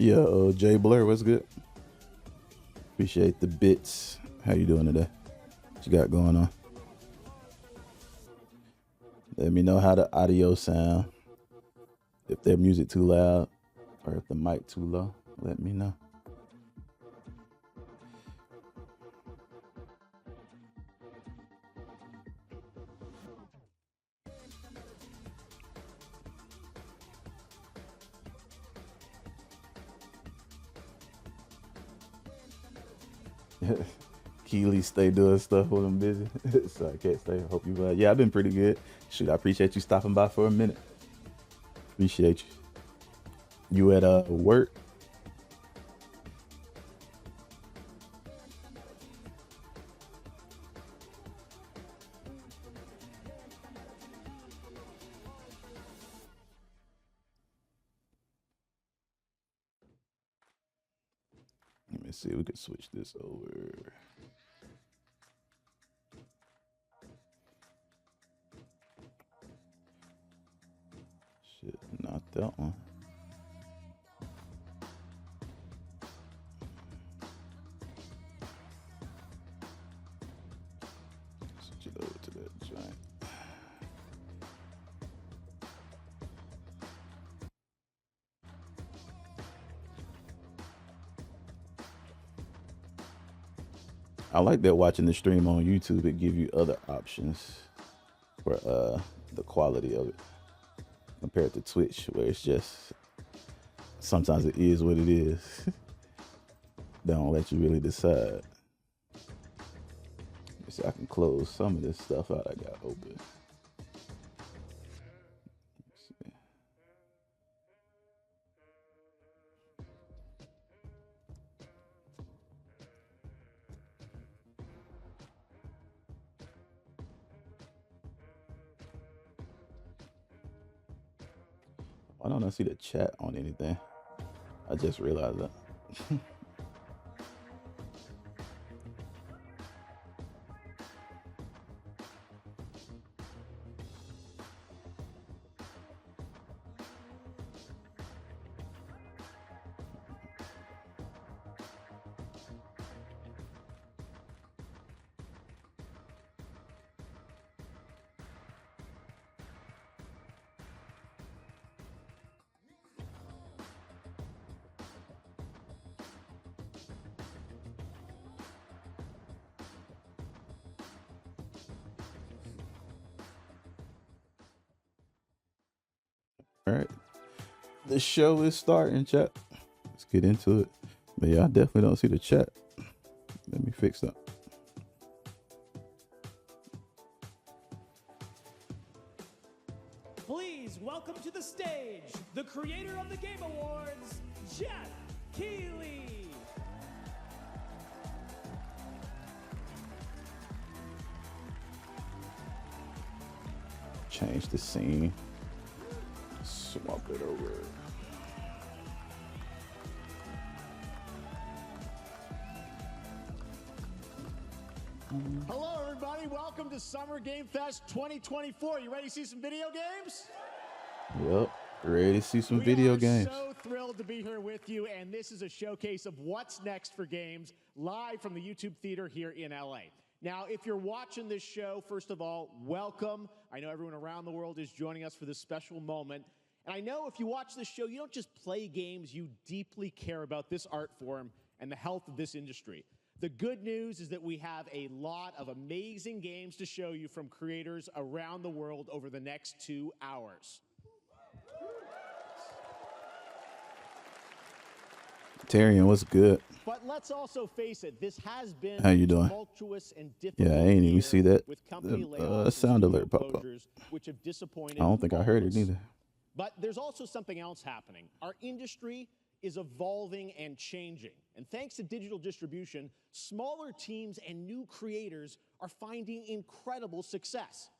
Yo, Jay Blur, what's good? Appreciate the bits. How you doing today? What you got going on? Let me know how the audio sound. If their music too loud or if the mic too low, let me know. Keely stay doing stuff when I'm busy, so I can't stay. Hope you well. Yeah, I've been pretty good. Shoot, I appreciate you stopping by for a minute. Appreciate you. You at work? Let me see. We could switch this over. Shit, not that one. Switch it over to that joint. I like that watching the stream on YouTube, it give you other options for the quality of it compared to Twitch, where it's just sometimes it is what it is. They don't let you really decide. See, I can close some of this stuff out I got open. Why don't I see the chat on anything? I just realized that. All right. The show is starting, chat. Let's get into it. But yeah, I definitely don't see the chat. Let me fix that. Please welcome to the stage the creator of the Game Awards, Jeff Keighley. Change the scene. Swap it over. Hello, everybody. Welcome to Summer Game Fest 2024. You ready to see some video games? Yep. Ready to see some video games. We are so thrilled to be here with you, and this is a showcase of what's next for games live from the YouTube Theater here in LA. Now, if you're watching this show, first of all, welcome. I know everyone around the world is joining us for this special moment. And I know if you watch this show, you don't just play games, you deeply care about this art form and the health of this industry. The good news is that we have a lot of amazing games to show you from creators around the world over the next 2 hours. Tyrion, what's good? But let's also face it, this has been How you doing? tumultuous and difficult. Yeah, I ain't even see that. With company layoffs Sound and alert pop up. which have disappointed. I don't think I heard it either. But there's also something else happening. Our industry is evolving and changing. And thanks to digital distribution, smaller teams and new creators are finding incredible success.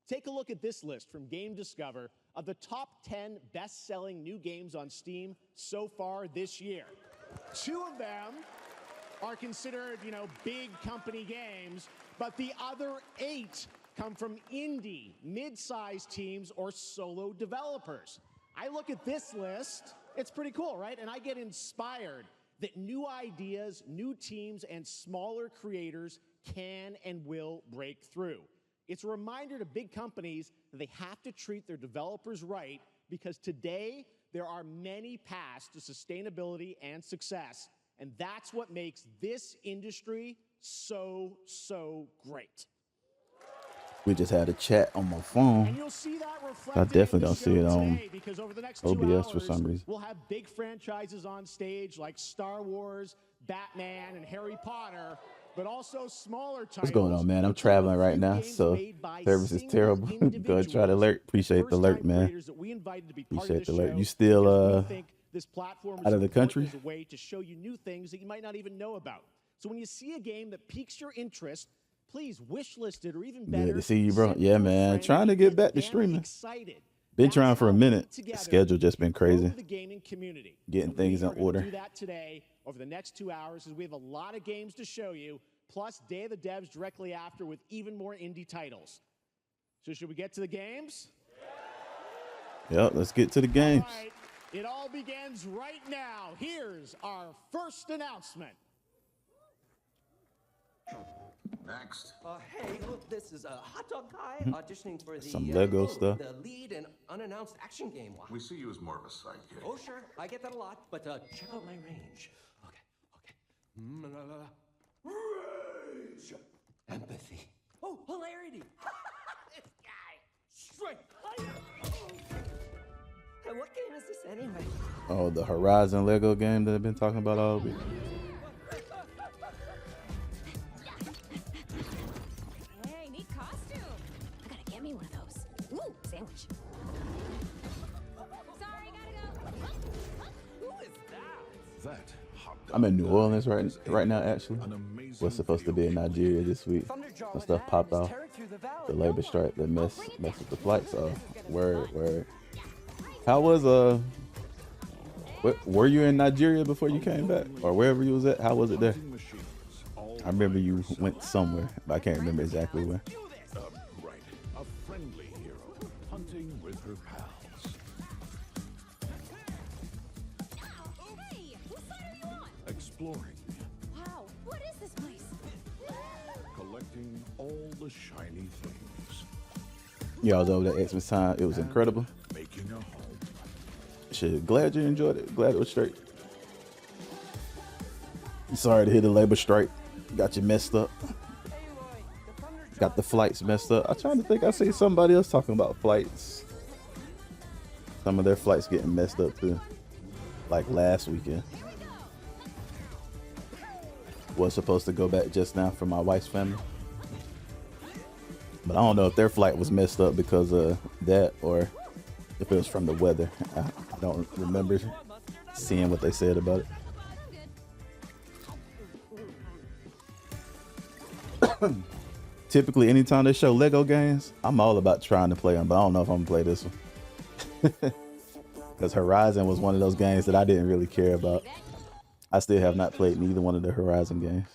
Take a look at this list from Game Discover of the top 10 best-selling new games on Steam so far this year. 2 of them are considered, big company games, but the other 8 come from indie, mid-sized teams or solo developers. I look at this list, it's pretty cool, right? And I get inspired that new ideas, new teams, and smaller creators can and will break through. It's a reminder to big companies that they have to treat their developers right, because today there are many paths to sustainability and success, and that's what makes this industry so, so great. We just had a chat on my phone. And you'll see that I reflected definitely in the don't see it show on today, because over the next 2 OBS for hours, some reason. we'll have big franchises on stage like Star Wars, Batman, and Harry Potter, but also smaller titles. What's going on, man? I'm including traveling a right few now, games so made by service is single terrible. Go ahead, try the individuals, alert. Appreciate the alert, first-time man. creators that we invited to be part of Appreciate this the alert. show You still because we think this platform is out of the important country? as a way to show you new things that you might not even know about. So when you see a game that piques your interest, please wish list it, or even better, Good to see you, bro. send it Yeah, to a man. friend Trying to and get back to them streaming. excited. Been That's trying for how a we minute. The together schedule just been grow crazy. the gaming community. Getting And things we in are gonna order. do that today over the next 2 hours, as we have a lot of games to show you, plus Day of the Devs directly after with even more indie titles. So should we get to the games? Yep, let's get to the games. All right, it all begins right now. Here's our first announcement. Next. Hey, look, this is a hot dog guy auditioning for the Some Lego stuff. the lead and unannounced action game. We see you as more of a sidekick. Oh, sure, I get that a lot, but check out my range. Okay. Rage. Empathy. Oh, hilarity. This guy. Strength. And what game is this anyway? Oh, the Horizon Lego game that I've been talking about all week. Hey, neat costume. I gotta get me one of those. Ooh, sandwich. Sorry, gotta go. Who is that? That hot dog I'm in New Orleans right now, actually. an amazing Was supposed to be in video Nigeria this week. Thunderjaw Some with stuff that popped and is off. tearing through the valley. The labor Go strike that on. messed with the flights off. Word. How was were you in Nigeria before you came back, or wherever you was at? How was it there? hunting machines, all I remember you went somewhere, but I can't remember exactly where. right. A friendly hero hunting with her pals. Hey, whose side are you on? Exploring, Wow, what is this place? collecting all the shiny things. Yeah, I was over there Xmas time. It was incredible. Making a home. Shit, glad you enjoyed it. Glad it was straight. Sorry to hear the labor strike. Got you messed up. Got the flights messed up. I'm trying to think. I see somebody else talking about flights. Some of their flights getting messed up too. Like last weekend. Was supposed to go back just now for my wife's family. But I don't know if their flight was messed up because of that or if it was from the weather. I don't remember seeing what they said about it. Typically, anytime they show Lego games, I'm all about trying to play them, but I don't know if I'm gonna play this one. Because Horizon was one of those games that I didn't really care about. I still have not played neither one of the Horizon games.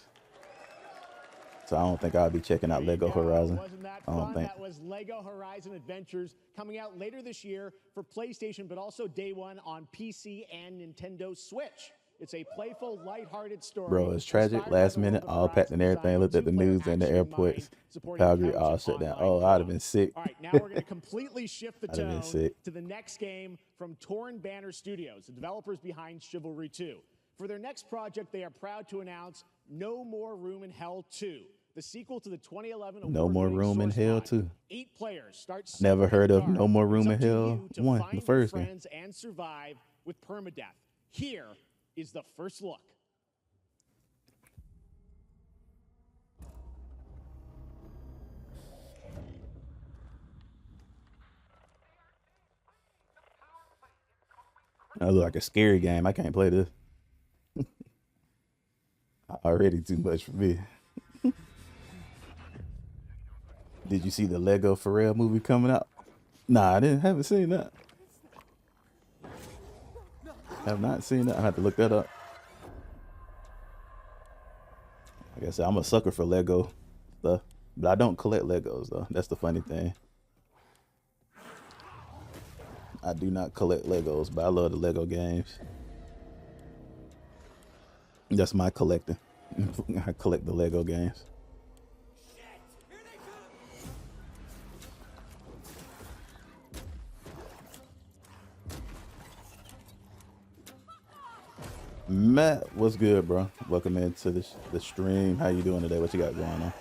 So I don't think I'll be checking out Lego Horizon. Wasn't that I don't fun? think. That was Lego Horizon Adventures, coming out later this year for PlayStation, but also day one on PC and Nintendo Switch. It's a playful, lighthearted story. Bro, it's tragic. inspired Last by the minute, world of all packed and Horizon, everything. designed Looked at the two-player news and the action airports. mind, supporting Calgary couch all and shut down. online Oh, I'd have been sick. All right, now we're going to completely shift the I'd have been tone sick. to the next game from Torn Banner Studios, the developers behind Chivalry 2. For their next project, they are proud to announce No More Room in Hell 2, the sequel to the 2011 No More award-winning Room in Source Hell mod. 2. 8 players start. Never heard of No More Room It's up in to Hell you to 1, find the your first game. friends and survive with permadeath. Here is the first look. That look like a scary game. I can't play this. Already too much for me. Did you see the Lego Pharrell movie coming out? Nah, I haven't seen that. Have not seen that. I have to look that up. Like I said, I'm a sucker for Lego stuff, but I don't collect Legos though. That's the funny thing. I do not collect Legos, but I love the Lego games. That's my collecting. I collect the Lego games. Matt, what's good, bro? Welcome into the stream. How you doing today? What you got going on?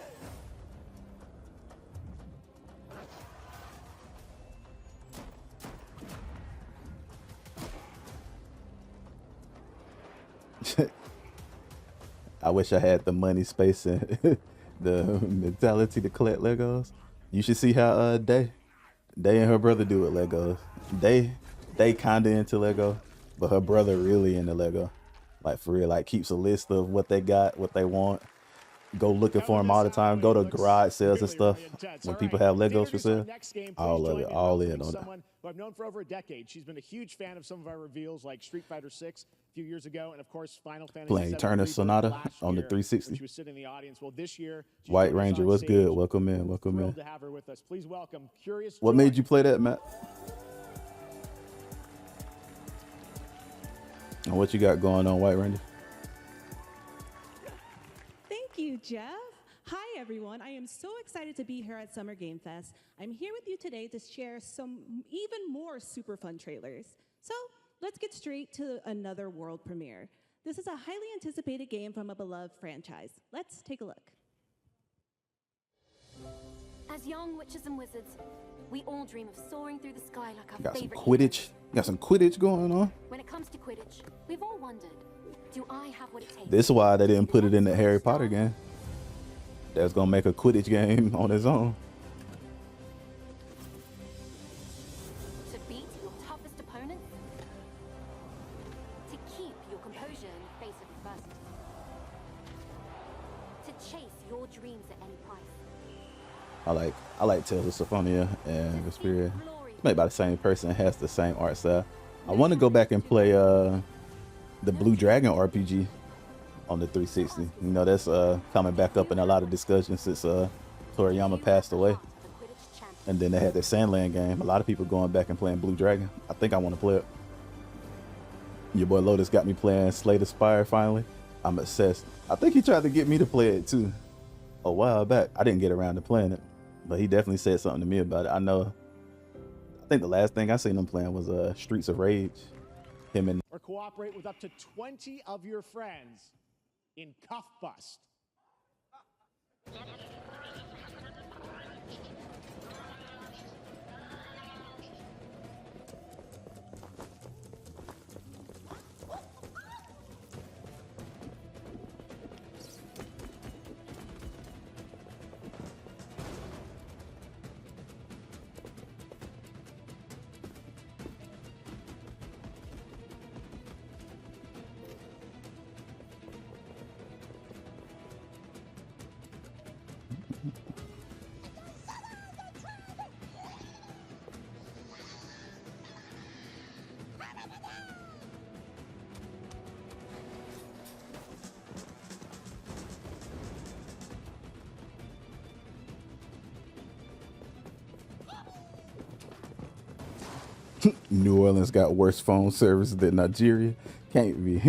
I wish I had the money, space, and the mentality to collect Legos. You should see how Day and her brother do with Legos. They kinda into Lego, but her brother really into Lego. Like for real, like keeps a list of what they got, what they want. Go looking for them all the time. Go to garage sales and stuff when people have Legos for sale. All of it, all in on it. Who I've known for over a decade. She's been a huge fan of some of our reveals, like Street Fighter 6 a few years ago, and of course Final Fantasy. Playing Turner Sonata on the 360. She was sitting in the audience. Well, this year, White Ranger, what's good? Welcome in, welcome in. Thrilled to have her with us. Please welcome Curious. What made you play that, Matt? And what you got going on, White Ranger? Thank you, Jeff. Hi, everyone. I am so excited to be here at Summer Game Fest. I'm here with you today to share some even more super fun trailers. So let's get straight to another world premiere. This is a highly anticipated game from a beloved franchise. Let's take a look. As young witches and wizards, we all dream of soaring through the sky like our Got some favorite Quidditch. heroes. Got some Quidditch going on. When it comes to Quidditch, we've all wondered, do I have what it takes? This is why they didn't put it in the Harry Potter game. That's gonna make a Quidditch game on its own. To beat your toughest opponent? To keep your composure in the face of adversity? To chase your dreams at any price? I like Tales of Symphonia and Vesperia. It's made by the same person, has the same art style. I want to go back and play the Blue Dragon RPG on the 360. You know, that's coming back up in a lot of discussions since Toriyama passed away. And then they had the Sandland game. A lot of people going back and playing Blue Dragon. I think I want to play it. Your boy Lotus got me playing Slay the Spire finally. I'm obsessed. I think he tried to get me to play it too a while back. I didn't get around to playing it, but he definitely said something to me about it. I think the last thing I seen him playing was Streets of Rage. Him and Or cooperate with up to 20 of your friends in Cuffbust. New Orleans got worse phone service than Nigeria. Can't be.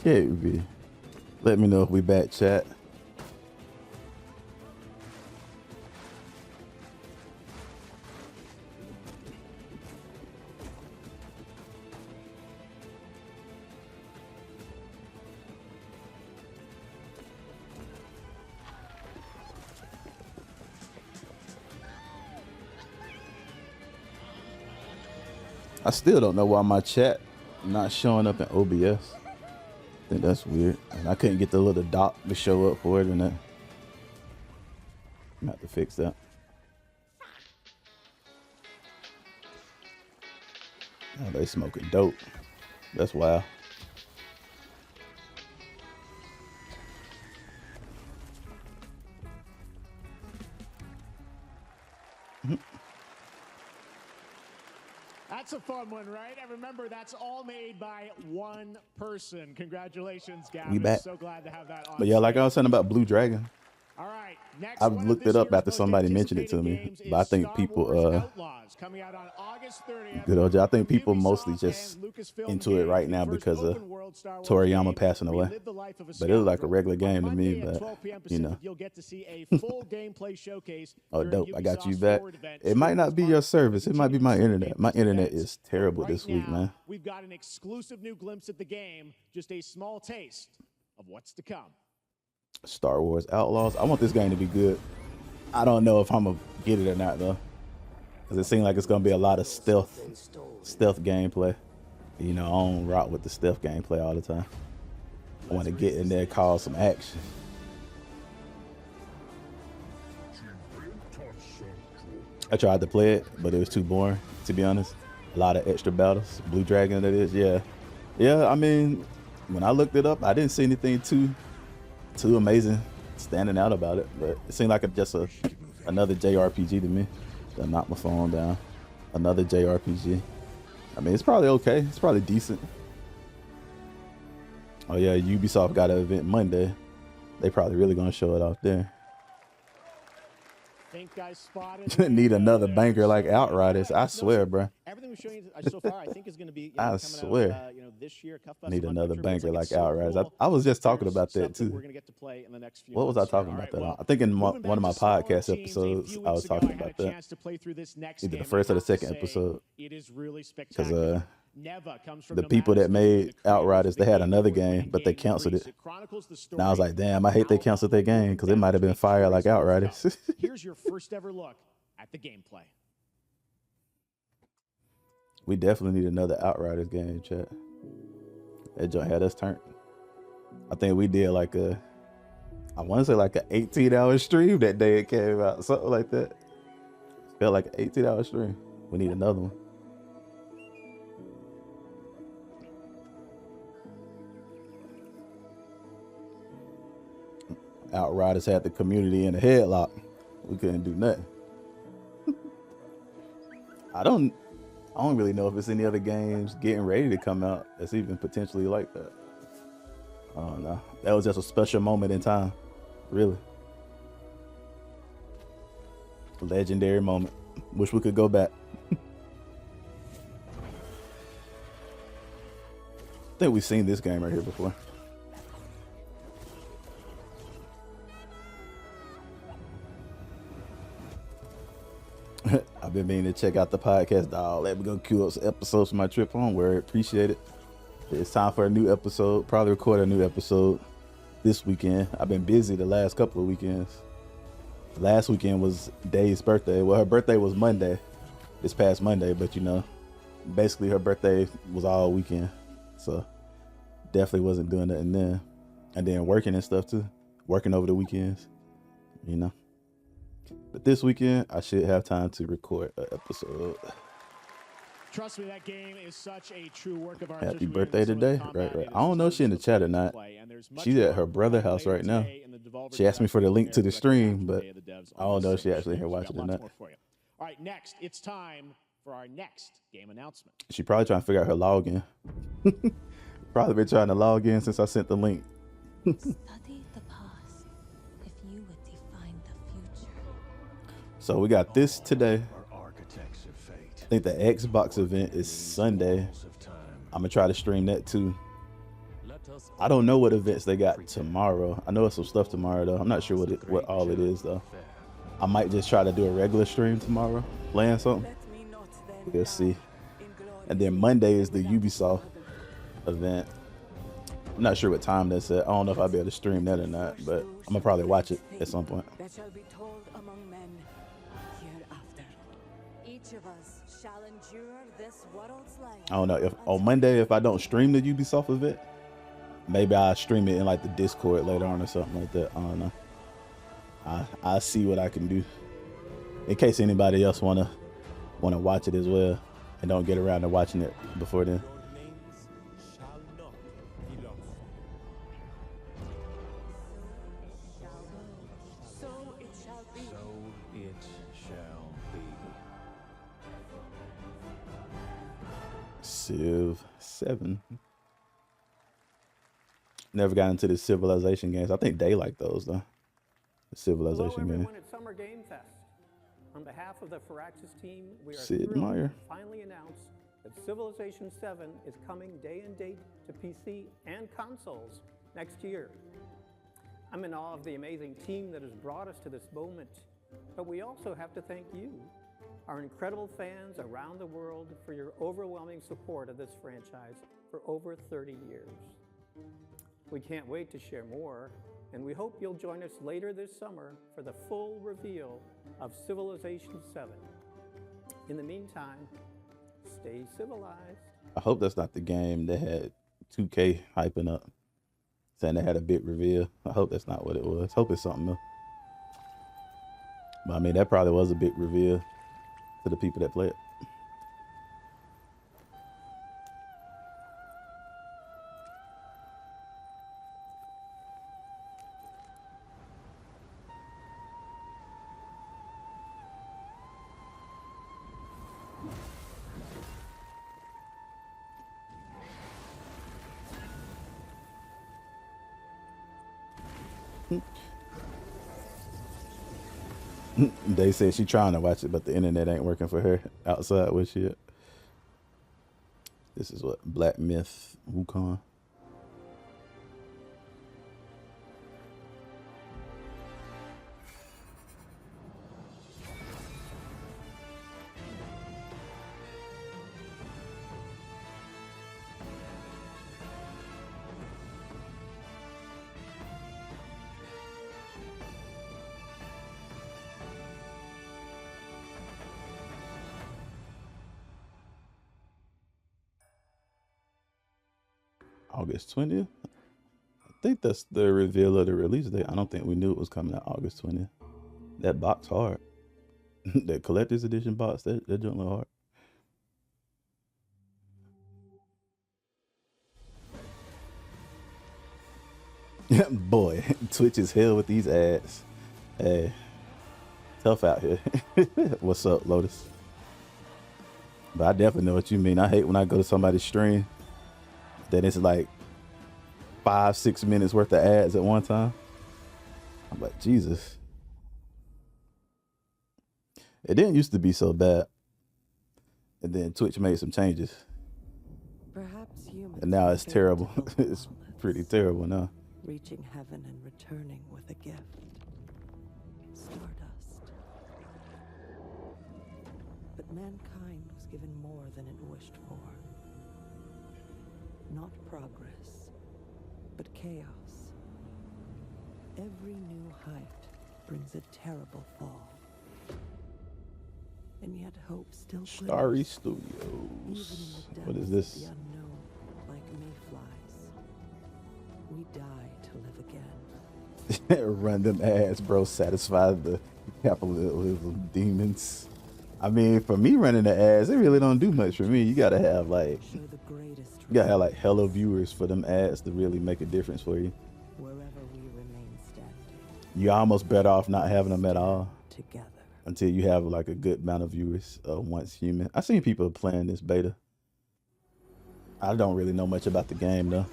Can't be. Let me know if we back, chat. I still don't know why my chat not showing up in OBS. I think that's weird. And I couldn't get the little dot to show up for it and that. I'm gonna have to fix that. Oh, they smoking dope. That's wild. That's a fun one, right? And remember, that's all made by one person. Congratulations, Gavin. We back. So glad to have that on. But yeah, like I was saying about Blue Dragon, All right, next I've one of looked this it up year's after most somebody mentioned it to anticipated me, games but I is think Star people, Wars Outlaws, coming out on August 30th. good old, I think From people mostly Ubisoft just and Lucasfilm into it Games, right the now first because of open-world Star Wars Toriyama game passing where you away. live the life of a But it was like a scoundrel. regular game On to me, Monday at but 12 p.m. you know. Pacific, you'll get to see a full gameplay showcase. Oh, during dope. I got you Ubisoft's back. Forward event. It might not be your service. It might be my internet. My internet Events. is terrible But right this week, now, man. we've got an exclusive new glimpse at the game, just a small taste of what's to come. Star Wars Outlaws. I want this game to be good. I don't know if I'm going to get it or not, though. Because it seems like it's going to be a lot of stealth gameplay. You know, I don't rock with the stealth gameplay all the time. I want to get in there and cause some action. I tried to play it, but it was too boring, to be honest. A lot of extra battles. Blue Dragon, that is, yeah. Yeah, I mean, when I looked it up, I didn't see anything too amazing standing out about it, but it seemed like another JRPG to me. I knocked my phone down. Another JRPG. I mean, it's probably okay. It's probably decent. Oh yeah, Ubisoft got an event Monday. They probably really gonna show it off there. Think I spotted Need another there. banger like So, Outriders. I swear, bro. Everything we've shown you so far, I think, is going to be I coming swear. out, this year. Cuffbust, Need I'm another not sure, but it's banger like it's so Outriders. cool. I was just talking There's about stuff that too. we're going to get to play in the next few What was I months here. talking All about right, that well, on? I think in moving one of my back to smaller podcast teams, a episodes, few I was weeks ago, talking I had about a that. chance to play through this next Either the game, first or and the I have to second say, episode. It is really Because spectacular. Neva comes from the people that Nomad's made the creators Outriders, of the they had Game another Award game, winning but they game canceled Grease. it. It chronicles the And I was story like, damn, I hate they canceled their game because it might have been fire like Outriders. Here's your first ever look at the gameplay. We definitely need another Outriders game, chat. That joint had us turned. I think we did like I want to say like an 18-hour stream that day it came out, something like that. Felt like an 18-hour stream. We need another one. Outriders had the community in a headlock. We couldn't do nothing. I don't really know if it's any other games getting ready to come out that's even potentially like that. I don't know. That was just a special moment in time. Really. Legendary moment. Wish we could go back. I think we've seen this game right here before. I've been meaning to check out the podcast, dog. Let me go queue up some episodes for my trip homeward. Appreciate it. It's time for a new episode. Probably record a new episode this weekend. I've been busy the last couple of weekends. Last weekend was Dave's birthday. Well, her birthday was Monday, this past Monday, but you know, basically her birthday was all weekend. So definitely wasn't doing nothing then. And then working and stuff too. Working over the weekends, you know. But this weekend, I should have time to record an episode. Trust me, that game is such a true work of art. Happy birthday today. Right. I don't know if she's in the chat or not. She's at her brother's house right now. She asked me for the link to the stream, but I don't know if she's actually here watching or not. All right, next, it's time for our next game announcement. She probably trying to figure out her login. Probably been trying to log in since I sent the link. Study the past if you would define the future. So we got this today. Are architects of fate. I think the Xbox event is Sunday. I'm gonna try to stream that too. I don't know what events they got tomorrow. I know it's some stuff tomorrow though. I'm not sure what all it is though. I might just try to do a regular stream tomorrow, playing something. We'll see. And then Monday is the Ubisoft event. I'm not sure what time that's at. I don't know if I'll be able to stream that or not, but I'm gonna probably watch it at some point. That shall be told among men hereafter. Each of us shall endure this world's life. I don't know if on Monday, if I don't stream the Ubisoft event, maybe I'll stream it in like the Discord later on or something like that. I don't know. I'll see what I can do in case anybody else wanna watch it as well and don't get around to watching it before then. So it shall be. So it shall be. Civ 7. Never got into the Civilization games. I think they like those though. The Civilization Hello, game. everyone at Summer Game Fest. On behalf of the Firaxis team, we are Sid thrilled Meier. to finally announce that Civilization 7 is coming day and date to PC and consoles next year. I'm in awe of the amazing team that has brought us to this moment, but we also have to thank you, our incredible fans around the world, for your overwhelming support of this franchise for over 30 years. We can't wait to share more, and we hope you'll join us later this summer for the full reveal of Civilization 7. In the meantime, stay civilized. I hope that's not the game that had 2K hyping up, saying they had a big reveal. I hope that's not what it was. Hope it's something else. But I mean, that probably was a big reveal to the people that play it. They said she trying to watch it, but the internet ain't working for her outside with shit. This is what Black Myth Wukong. August 20th. I think that's the reveal of the release date. I don't think we knew it was coming out August 20th. That box hard. That collector's edition box, that joint look hard. Boy, Twitch is hell with these ads. Hey, tough out here. What's up, Lotus? But I definitely know what you mean. I hate when I go to somebody's stream that it's like 5-6 minutes worth of ads at one time. I'm like, Jesus. It didn't used to be so bad. And then Twitch made some changes. Perhaps humans And now it's return terrible. to noble It's monoliths, pretty terrible now. reaching heaven and returning with a gift. Stardust. But mankind was given more than it wished for. Not progress, but chaos. Every new height brings a terrible fall. And yet hope still Starry glimmers. Studios. Even in the What is depths this? of the unknown, like mayflies, we die to live again. Run them ads, bro. Satisfy the capitalism demons. I mean, for me running the ads, they really don't do much for me. You gotta have like, Show the greatest you gotta have like hella viewers for them ads to really make a difference for you. wherever we remain standing You're almost better off not having them at all together. until you have like a good amount of viewers once human. I seen people playing this beta. I don't really know much about the game though.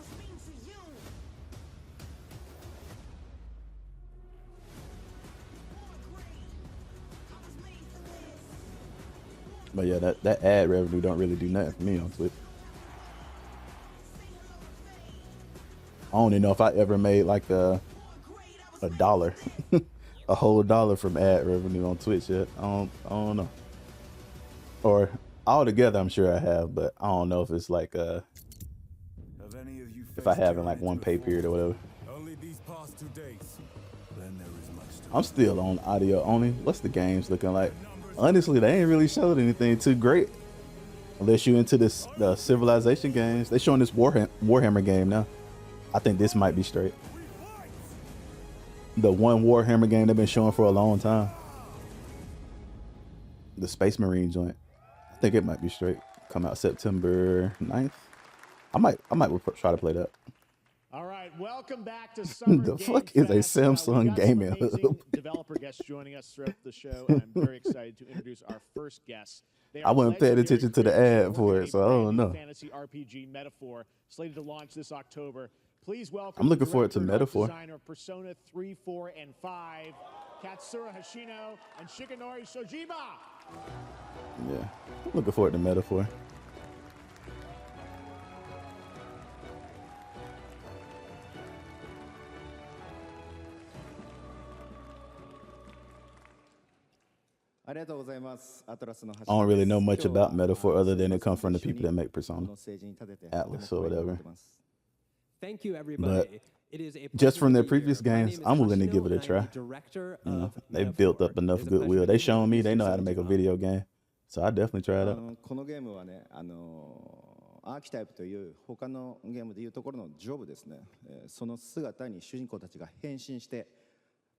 But yeah, that ad revenue don't really do nothing for me on Twitch. I don't even know if I ever made like a dollar, a whole dollar from ad revenue on Twitch yet. I don't know. Or altogether, I'm sure I have, but I don't know if it's like if I have in like one pay period or whatever. Only these past 2 days. Then there is much to I'm still on audio only. What's the games looking like? Honestly, they ain't really showed anything too great. Unless you into this the Civilization games. They showing this Warhammer game now. I think this might be straight. The one Warhammer game they've been showing for a long time. The Space Marine joint. I think it might be straight. Come out September 9th. I might try to play that. All right, welcome back to Summer The Game fuck is a Fest. Samsung we've got gaming some amazing hub? developer guests joining us throughout the show, and I'm very excited to introduce our first guest. They I are wasn't paying legendary attention to the creators ad working for a it, so I brand don't new know. Fantasy RPG metaphor slated to launch this October. Please welcome I'm looking the forward to director and art Metaphor. designer of Persona 3, 4, and 5, Katsura Hashino and Shigenori Shojima. Yeah, I'm looking forward to Metaphor. I don't really know much about Metaphor other than it comes from the people that make Persona, Atlas or whatever. Thank you, everybody. But it is a just from their pleasure to be previous here. My games, name is I'm willing to Hashino, give it a and I am try. the director You know, of they've built up Metaphor. enough It is a pleasure goodwill. to They be shown me they know how to introduced make a to video game, so I definitely try it out. このゲームはね、アーキタイプという他のゲームでいうところのジョブですね。その姿に主人公たちが変身して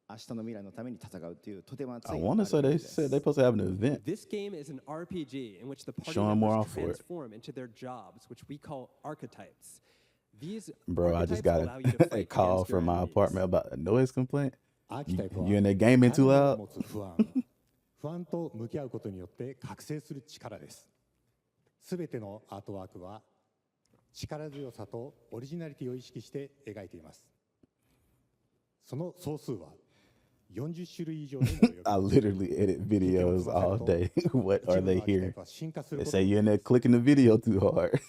明日の未来のために戦うっていうとても熱い I want to say they said they're supposed to have an event. This game is an RPG in which the party Showing more members off for it. transform into their jobs, which we call archetypes. These Bro, I just archetypes got allow you to a fight call against your from my enemies. apartment about a noise complaint. アーキタイプは You in there gaming too 誰もが loud? 持つ不安と向き合うことによって覚醒する力です。すべてのアートワークは力強さとオリジナリティを意識して描いています。その総数は40種類以上にも及び I literally edit videos all day. What are they hearing? They say you're in there clicking the video too hard.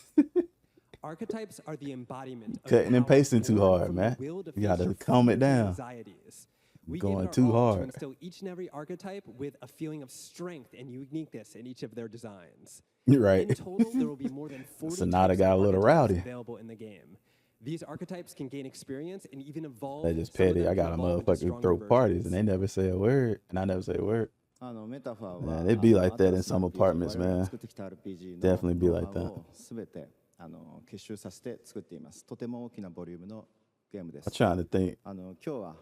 Archetypes are the embodiment of Cutting and power pasting too born hard, from man. the will to You gotta face your calm it fears and down. anxieties. We Going gave it our too all to hard. instill each and every archetype with a feeling of strength and uniqueness in each of their designs. You're right. In total, there will be more than 40 Sonata types got a of little archetypes rowdy. available in the game. These archetypes can gain experience and even evolve. They just Some of petty. them I can got a evolve into motherfucker stronger throw parties versions. and they never say a word, and I never say a word. メタファーは Man, they be like that in 新しい some apartments, 我々 man. が作ってきた RPG の Definitely be ノウ like ハウ that. を全て結集させて作っています。とても大きなボリュームのゲームです I'm。trying to think. 今日は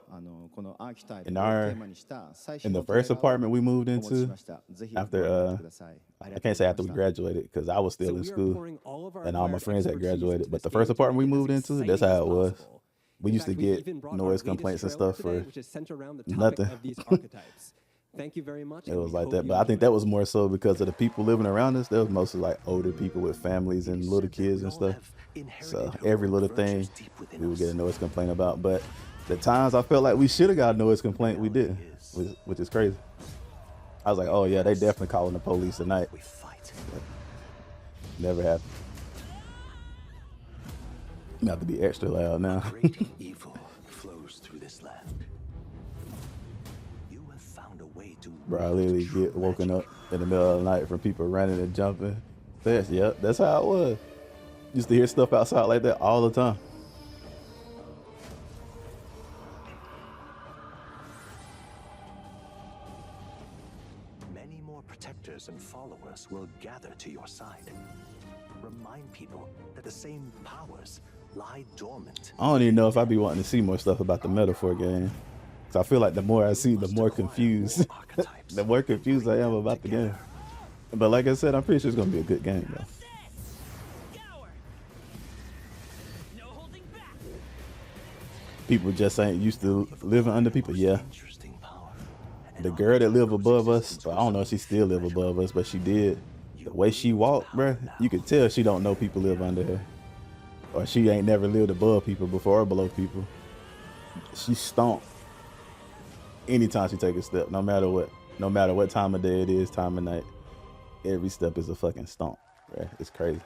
このアーキタイプを In テ our ーマにした最 in 新 the のトレー first ラーを apartment we moved お持ちし into ました。ぜひご覧 after になってください。あり I がとう can't ご say ざい after ま we した。 graduated because I was So still in we are school pouring all of our and all my acquired friends had expertise graduated. into But the this first game to apartment we make it as moved into, exciting that's as how it was. possible. We In used to fact, we get even brought our noise latest complaints and trailer stuff today, for which is centered around the topic nothing. of these archetypes. Thank you very much. It and was we like hope that. you But I think enjoy that it. was more so because of the people living around us. There was mostly like older people with families and little kids and stuff. So every little thing we would get a noise complaint about. But the times I felt like we should have got a noise complaint, we didn't, which is crazy. I was like, oh yeah, they definitely calling the police tonight. But never happened. You have to be extra loud now. Great evil flows through this land. You have found a way to Bro, I literally get woken up in the middle of the night from people running and jumping. Yep, that's how it was. Used to hear stuff outside like that all the time. Many more protectors and followers will gather to your side. Remind people that the same powers lie dormant. I don't even know if I'd be wanting to see more stuff about the Metaphor game. Cause I feel like the more I see, the more confused, the more confused I am about the game. But like I said, I'm pretty sure it's gonna be a good game though. People just ain't used to living under people. Yeah. The girl that lived above us, I don't know if she still live above us, but she did. The way she walked, bruh, you could tell she don't know people live under her. Or she ain't never lived above people before or below people. She stomped anytime she take a step, no matter what time of day it is, time of night. Every step is a fucking stomp, bruh. It's crazy.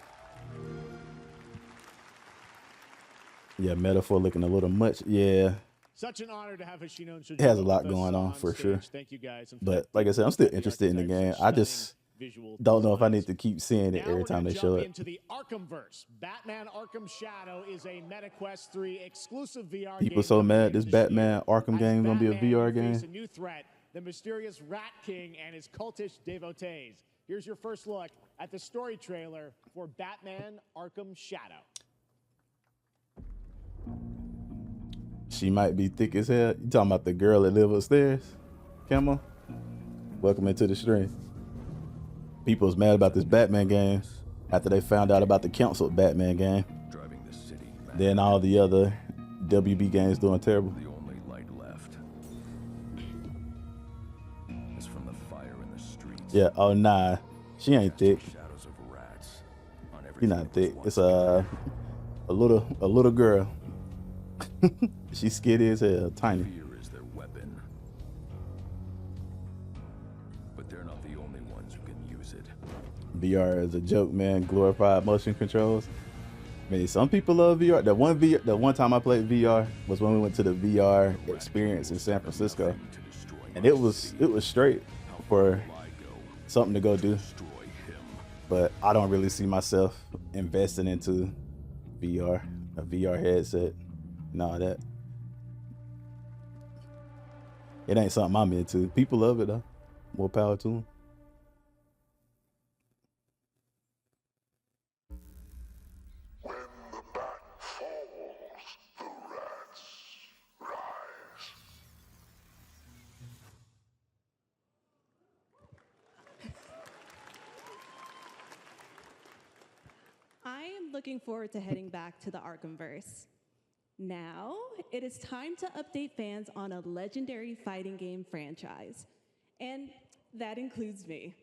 Yeah, Metaphor looking a little much. Yeah. Such an honor to have Hashino and It has a Shojima lot with us going on for stage. sure. Thank you guys. And But for like I said, I'm still the interested in the game. archetypes, I just visual don't know if I designs. need to keep seeing it Now every we're time gonna they show jump it. into the Arkhamverse. Batman Arkham Shadow is a MetaQuest 3 exclusive VR People game so coming mad later this this Batman year. Arkham As game gonna be a Batman, VR you face game. a new threat, the mysterious Rat King and his cultish devotees. Here's your first look at the story trailer for Batman Arkham Shadow. She might be thick as hell. You talking about the girl that live upstairs? Camo? Welcome into the stream. People's mad about this Batman game after they found out about the canceled Batman game. Driving the city. Then all the other WB games doing terrible. The only light left is from the fire in the streets. Yeah, oh nah. She ain't thick. Shadows of rats on She everything not that was thick. once It's a little girl. She's skinny as hell, tiny. Fear is their weapon. But they're not the only ones who can use it. VR is a joke, man. Glorified motion controls. I mean, some people love VR. The one time I played VR was when we went to the VR experience in San Francisco, and it was straight for something to go do. But I don't really see myself investing into VR, a VR headset, and all that. It ain't something I'm into. People love it though. More power to them. I am looking forward to heading back to the Arkhamverse. Now, it is time to update fans on a legendary fighting game franchise. And that includes me.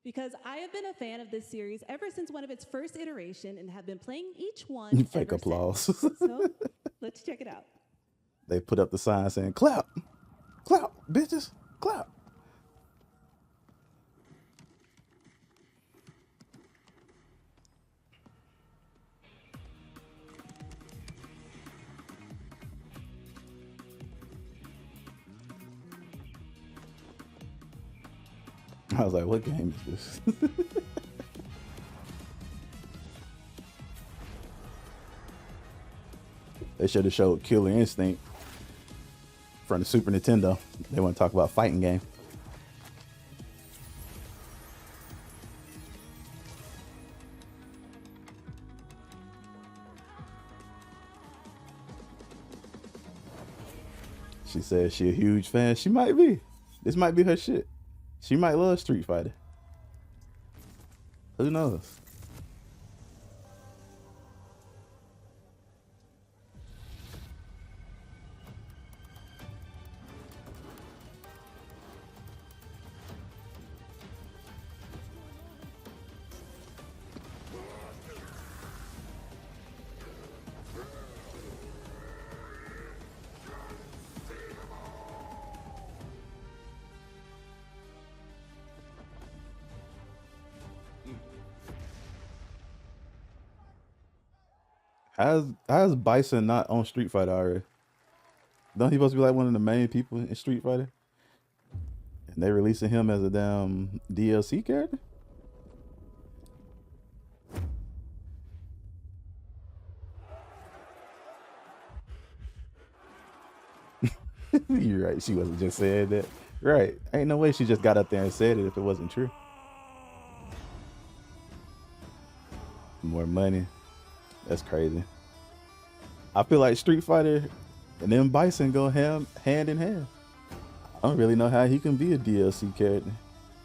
Because I have been a fan of this series ever since one of its first iteration and have been playing each one Fake ever applause. since. So, let's check it out. They put up the sign saying, clap, clap, bitches, clap. I was like, what game is this? They should have showed Killer Instinct from the Super Nintendo. They want to talk about fighting game. She says she a huge fan. She might be. This might be her shit. She might love Street Fighter. Who knows? How's Bison not on Street Fighter already? Don't he supposed to be like one of the main people in Street Fighter? And they releasing him as a damn DLC character? You're right, she wasn't just saying that. Right. Ain't no way she just got up there and said it if it wasn't true. More money. That's crazy. I feel like Street Fighter and then Bison go hand in hand. I don't really know how he can be a DLC character.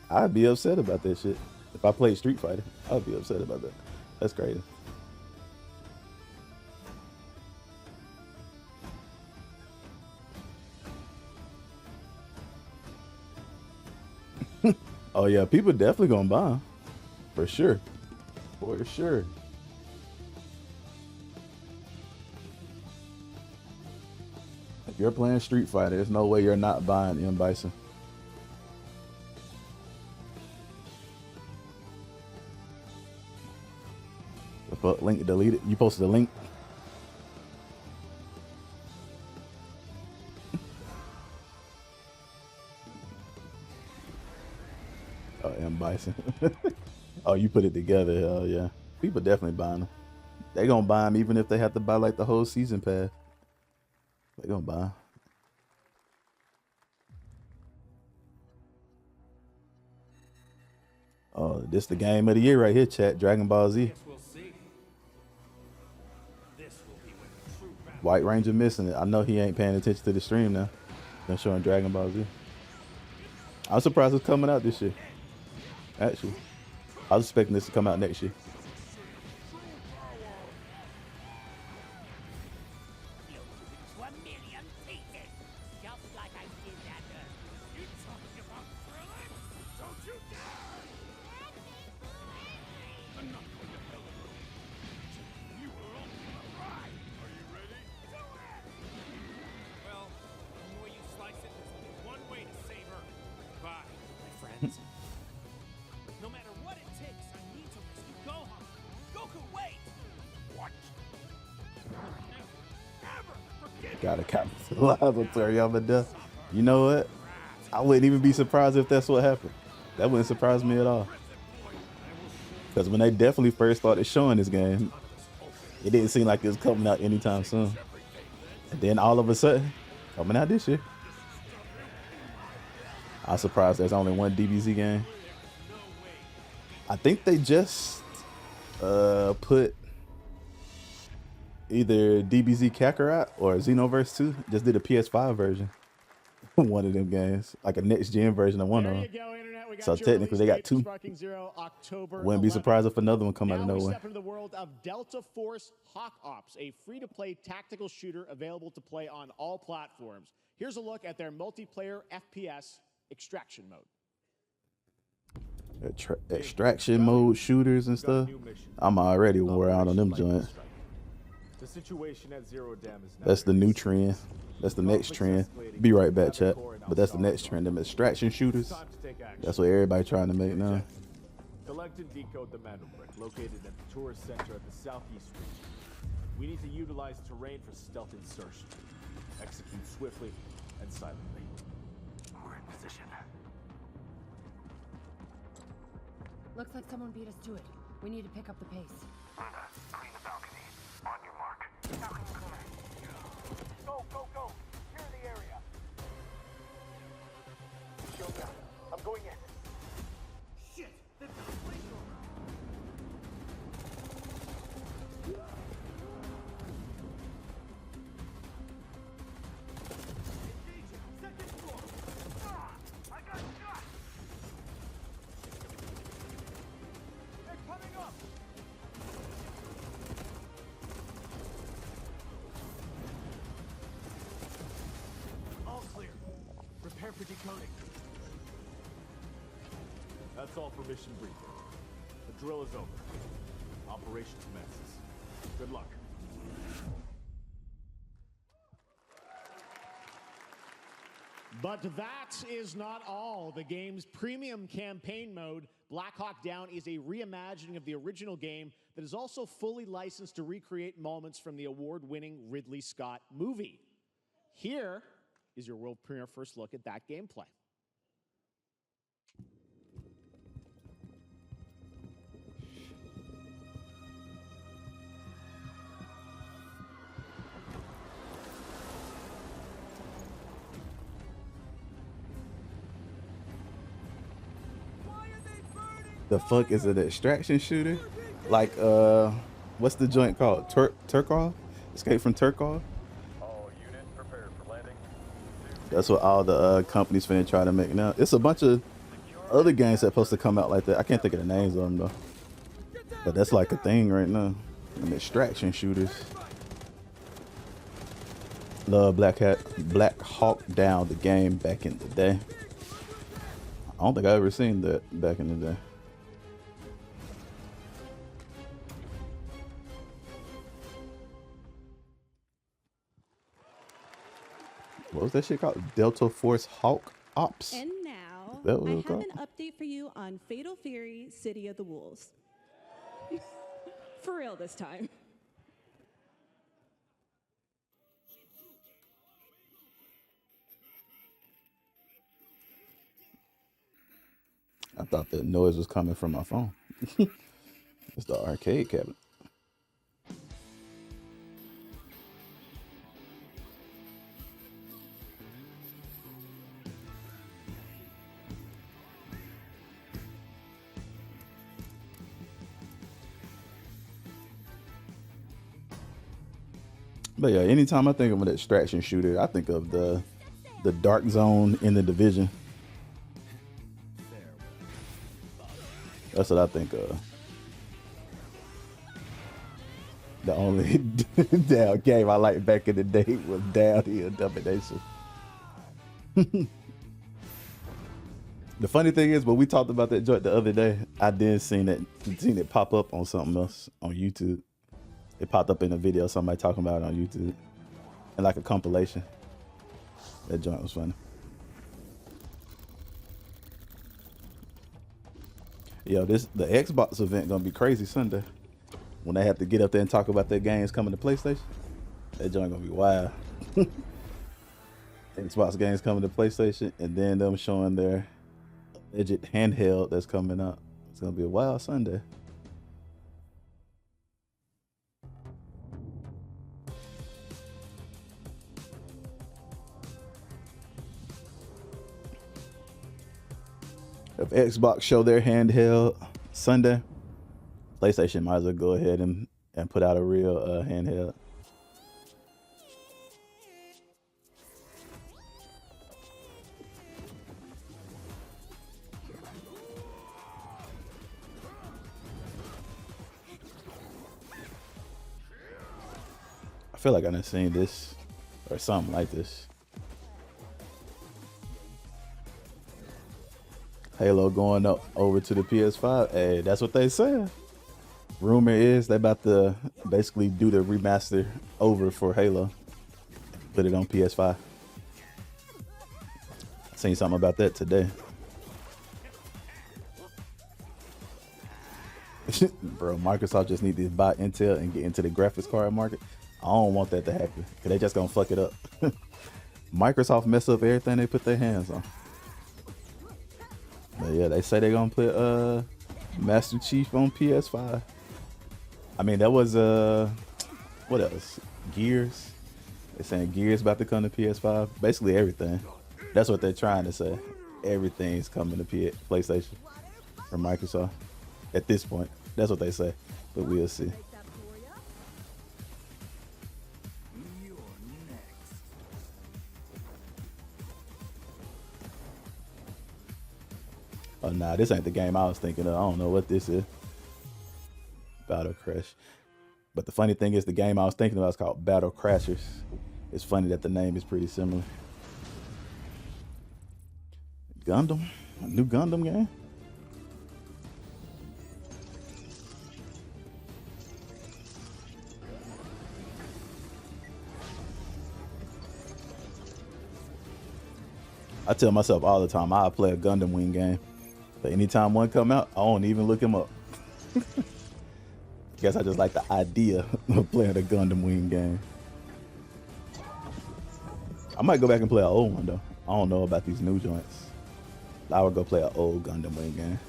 I'd be upset about that shit. If I played Street Fighter, I'd be upset about that. That's crazy. Oh yeah, people definitely gonna buy him. For sure. For sure. If you're playing Street Fighter, there's no way you're not buying M. Bison. The link deleted. You posted a link. Oh, M. Bison. Oh, you put it together. Hell yeah. People definitely buying them. They gonna buy them even if they have to buy like the whole season pass. They gonna buy. Oh, this the game of the year right here, chat. Dragon Ball Z. White Ranger missing it. I know he ain't paying attention to the stream now. They're showing Dragon Ball Z. I'm surprised it's coming out this year. Actually, I was expecting this to come out next year. Gotta capitalize on Toriyama death. You know what? I wouldn't even be surprised if that's what happened. That wouldn't surprise me at all. Because when they definitely first started showing this game, it didn't seem like it was coming out anytime soon. And then all of a sudden, coming out this year. I'm surprised there's only one DBZ game. I think they just put either DBZ Kakarot or Xenoverse 2. Just did a PS5 version. One of them games. Like a next gen version of one of them. So technically they got two. Wouldn't be surprised if another one come out of nowhere. Now we step into the world of Delta Force Hawk Ops, a free-to-play tactical shooter available to play on all platforms. Here's a look at their multiplayer FPS extraction mode. Extraction mode shooters and stuff. I'm already wore out on them joints. The situation at Zero Dam is now That's the new trend. That's the next trend. Be right back, chat. But that's the next trend. Them extraction shooters. That's what everybody trying to make now. collect and decode the metal brick located at the tourist center at the southeast region. We need to utilize terrain for stealth insertion. Execute swiftly and silently. We're in position. Looks like someone beat us to it. We need to pick up the pace. Rita, clean the balcony. On your mark. Balcony clear. Go, go, go! Clear the area. Show me. I'm going in. Shit! They've got a flamethrower. Engaging. Second floor. I got shot! They're coming up! All clear. Prepare for decoding. That's all for mission briefing. The drill is over. Operation commences. Good luck. But that is not all. The game's premium campaign mode, Black Hawk Down, is a reimagining of the original game that is also fully licensed to recreate moments from the award-winning Ridley Scott movie. Here is your world premiere first look at that gameplay. The fuck is it, an extraction shooter? Like, what's the joint called? Turkov? Escape from Turkov? All units prepared for landing. That's what all the companies finna try to make now. It's a bunch of other games that supposed to come out like that. I can't think of the names of them though. But that's like a thing right now. Them extraction shooters. Love Black Hawk Down, the game back in the day. I don't think I ever seen that back in the day. What was that shit called? Delta Force Hawk Ops? And now, That was I have called? an update for you on Fatal Fury City of the Wolves. For real this time. I thought that noise was coming from my phone. It's the arcade cabinet. But yeah, anytime I think of an extraction shooter, I think of the dark zone in the Division. That's what I think of. The only down game I liked back in the day was Downhill Domination. The funny thing is, when we talked about that joint the other day, I did seen it pop up on something else on YouTube. It popped up in a video somebody talking about it on YouTube, and like a compilation. That joint was funny. Yo, the Xbox event gonna be crazy Sunday when they have to get up there and talk about their games coming to PlayStation. That joint gonna be wild. Xbox games coming to PlayStation, and then them showing their alleged handheld that's coming out. It's gonna be a wild Sunday. If Xbox show their handheld Sunday, PlayStation might as well go ahead and put out a real handheld. I feel like I done seen this or something like this. Halo going up over to the PS5. Hey, that's what they say. Rumor is they about to basically do the remaster over for Halo. Put it on PS5. I seen something about that today. Bro, Microsoft just need to buy Intel and get into the graphics card market. I don't want that to happen because they just gonna fuck it up. Microsoft mess up everything they put their hands on. But yeah, they say they're gonna put Master Chief on PS5. I mean, that was what else? Gears. They're saying Gears about to come to PS5. Basically everything. That's what they're trying to say. Everything's coming to PlayStation from Microsoft at this point. That's what they say. But we'll see. Oh nah, this ain't the game I was thinking of. I don't know what this is. Battle Crash. But the funny thing is the game I was thinking about is called Battle Crashers. It's funny that the name is pretty similar. Gundam? A new Gundam game? I tell myself all the time I'll play a Gundam Wing game. But anytime one come out, I don't even look him up. Guess I just like the idea of playing a Gundam Wing game. I might go back and play an old one though. I don't know about these new joints. I would go play an old Gundam Wing game.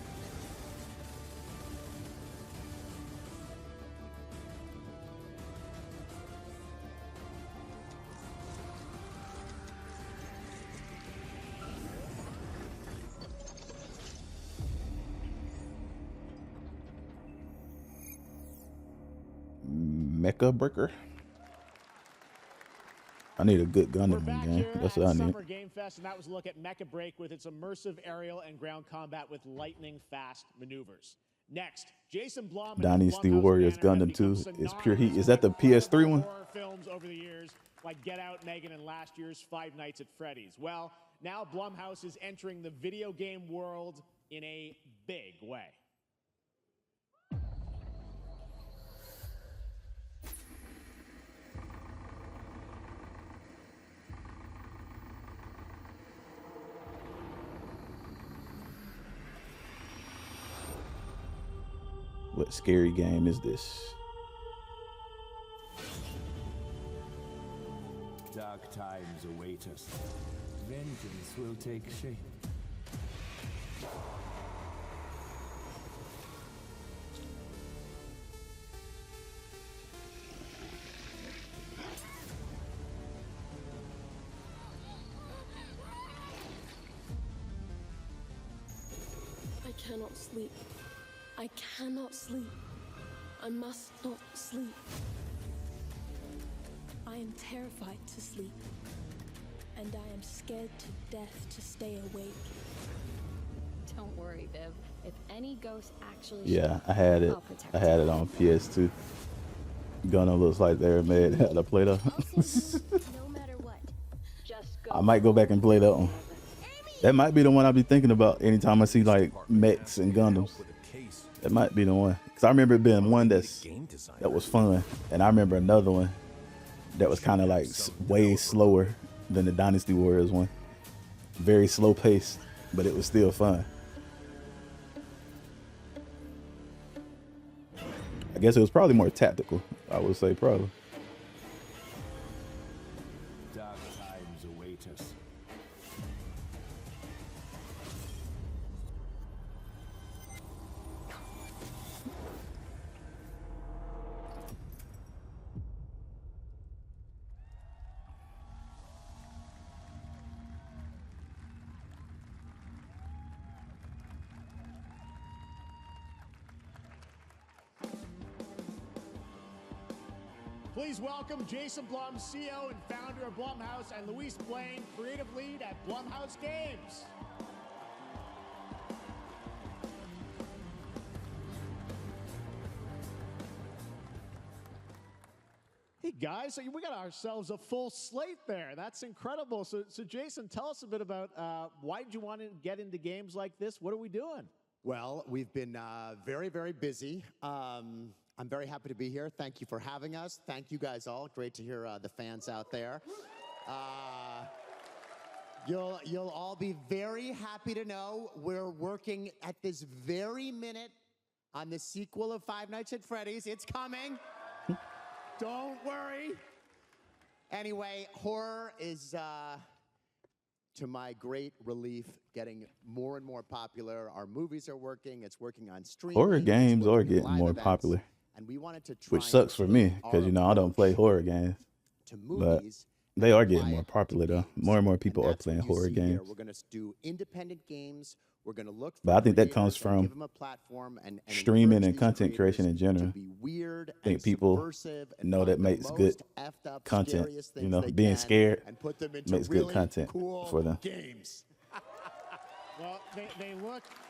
Mecha Breaker. I need a good Gundam game. That's what I need. Summer Game Fest, and that was a look at Mecha Break with its immersive aerial and ground combat with lightning-fast maneuvers. Next, Jason Blum. Dynasty Warriors Gundam 2 is pure heat. Is that the PS3 one? Horror films over the years, like Get Out, Megan, and last year's Five Nights at Freddy's. Well, now Blumhouse is entering the video game world in a big way. What scary game is this? Dark times await us. Vengeance will take shape. I cannot sleep. I cannot sleep. I must not sleep. I am terrified to sleep, and I am scared to death to stay awake. Don't worry, Viv. If any ghost actually Yeah, I had it. I had it on PS2. Gundam looks like they're made out of Play-Doh. no matter what, just go. I might go back and play that one. That might be the one I'll be thinking about anytime I see like mechs and Gundams. That might be the one. Because I remember it being one that was fun. And I remember another one that was kind of like way slower than the Dynasty Warriors one. Very slow paced, but it was still fun. I guess it was probably more tactical. I would say probably. Please welcome Jason Blum, CEO and founder of Blumhouse, and Luis Blaine, creative lead at Blumhouse Games. Hey guys, so we got ourselves a full slate there. That's incredible. So Jason, tell us a bit about why did you want to get into games like this? What are we doing? Well, we've been very, very busy. I'm very happy to be here. Thank you for having us. Thank you guys all. Great to hear the fans out there. You'll all be very happy to know we're working at this very minute on the sequel of Five Nights at Freddy's. It's coming. Don't worry. Anyway, horror is, to my great relief, getting more and more popular. Our movies are working. It's working on streaming. Horror games are working getting live more events, popular, and we wanted to try which and sucks for me take because our you know I don't play horror games. to But movies they are getting more popular though. More and more people are that's what playing you horror see here. games. We're going to do independent games. We're going to look for But I think that creators comes and from give them a platform and streaming encourage and these content creation in creators general. to be weird I think and people subversive and know find that the makes most good effed up, content. scariest You things know, they being can scared and put them into makes really good content cool for them. games. Well,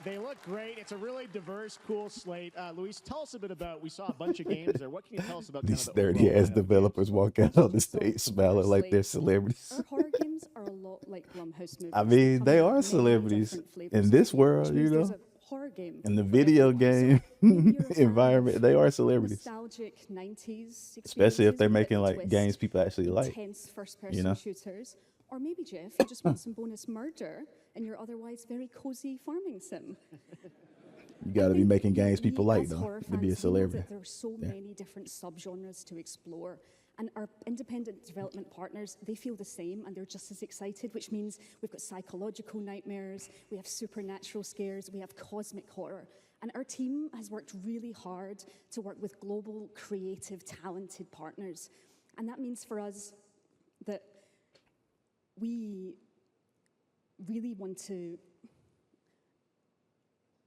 they look great. It's a really diverse, cool slate. Luis, tell us a bit about. We saw a bunch of games there. What can you tell us about These kind of the dirty overall ass developers walk out on the stage smiling like they're celebrities. Our horror games are a lot like Blumhouse movies. I mean, come they in are many celebrities different flavors in of this flavor, world, which you means there's know. a horror game In the for video everyone. So game maybe you're a fan environment, of they are celebrities. nostalgic 90s Especially if experiences they're with a making bit of like twist, games people actually like. intense first-person You know, shooters, or maybe Jeff, you just want some bonus murder in your otherwise very cozy farming sim. you got to be making games people like As though horror to fans, be a we know celebrity. that there are so Yeah. many different subgenres to explore. And our independent development partners, they feel the same and they're just as excited, which means we've got psychological nightmares, we have supernatural scares, we have cosmic horror. And our team has worked really hard to work with global, creative, talented partners. And that means for us that we really want to,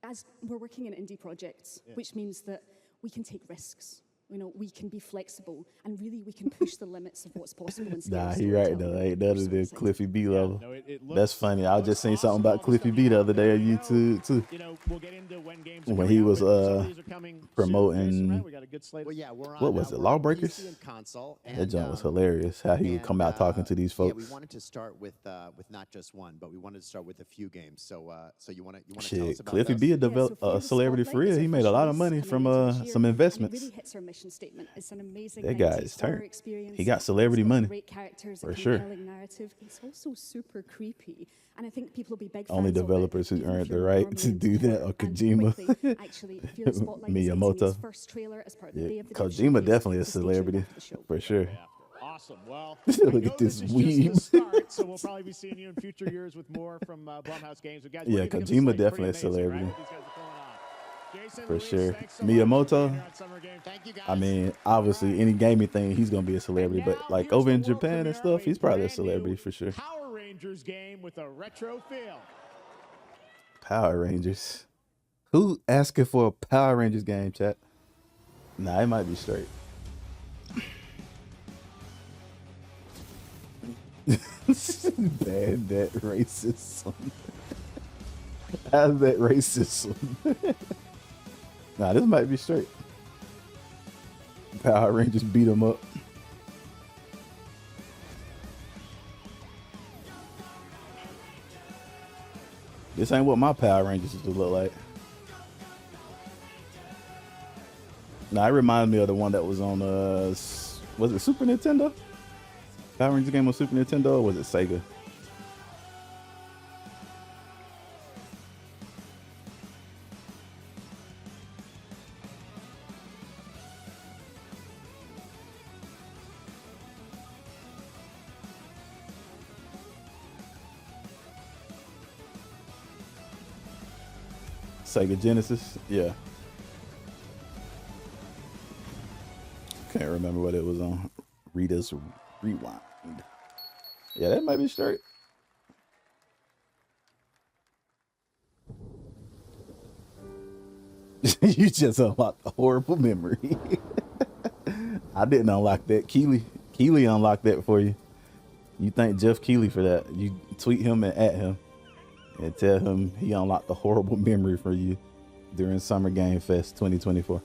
as we're working in indie projects, which means that we can take risks. You know, we can be flexible, and really we can push the limits of what's possible in Nah, scary he right storytelling. though. Ain't none of the Cliffy B level. no, it That's funny. I just seen something about Cliffy B the other day on YouTube too. You know, we'll get into when games are When coming he out, was but some of these are coming soon, Jason, promoting right? We got a good slate. Well, yeah, we're on, what was it, we're on Lawbreakers? PC and console, That and, joint was hilarious. How he would come out talking to these Yeah, folks. we wanted to start with not just one, but we wanted to start with a few games. So you want to tell us Shit, about Cliffy those? B a celebrity for real. He made a lot of money from some investments. It really hits our mission statement. It's an amazing That guy 90s is horror turned. experience. He got celebrity It's got money, Great characters, for a sure. compelling narrative. It's also super creepy, and I think people will be big Only fans of it, developers who even if earned the you're right normally to into do that horror. are And Kojima, quickly, actually, Fear Spotlight is releasing its Miyamoto. first trailer as part of the Yeah, Day of the Dead Kojima showcase definitely a to stay tuned celebrity after the show. for sure. Awesome. Well, Look I know at this is weeb. just the start, so we'll probably be seeing you in future years with more from Blumhouse Games. But guys, what do Yeah, you think of the Kojima slate? definitely a Pretty amazing, celebrity. right? What these guys are pulling off. Jason, For Luis, sure. thanks so much for being Miyamoto, here on Summer Game. Thank you, guys. I mean, obviously, any gaming thing, he's going to be a celebrity. But like over in Japan and stuff, he's probably a celebrity for sure. Power Rangers game with a retro feel. Power Rangers. Who asking for a Power Rangers game, chat? Nah, it might be straight. Bad that racism. How's that racism? Nah, this might be straight. Power Rangers beat them up. This ain't what my Power Rangers used to look like. Nah, it reminds me of the one that was on was it Super Nintendo? Power Rangers game on Super Nintendo, or was it Sega? Sega Genesis, yeah. Can't remember what it was on. Rita's Rewind. Yeah, that might be straight. You just unlocked a horrible memory. I didn't unlock that. Keeley unlocked that for you. You thank Jeff Keeley for that. You tweet him and at him and tell him he unlocked the horrible memory for you during Summer Game Fest 2024.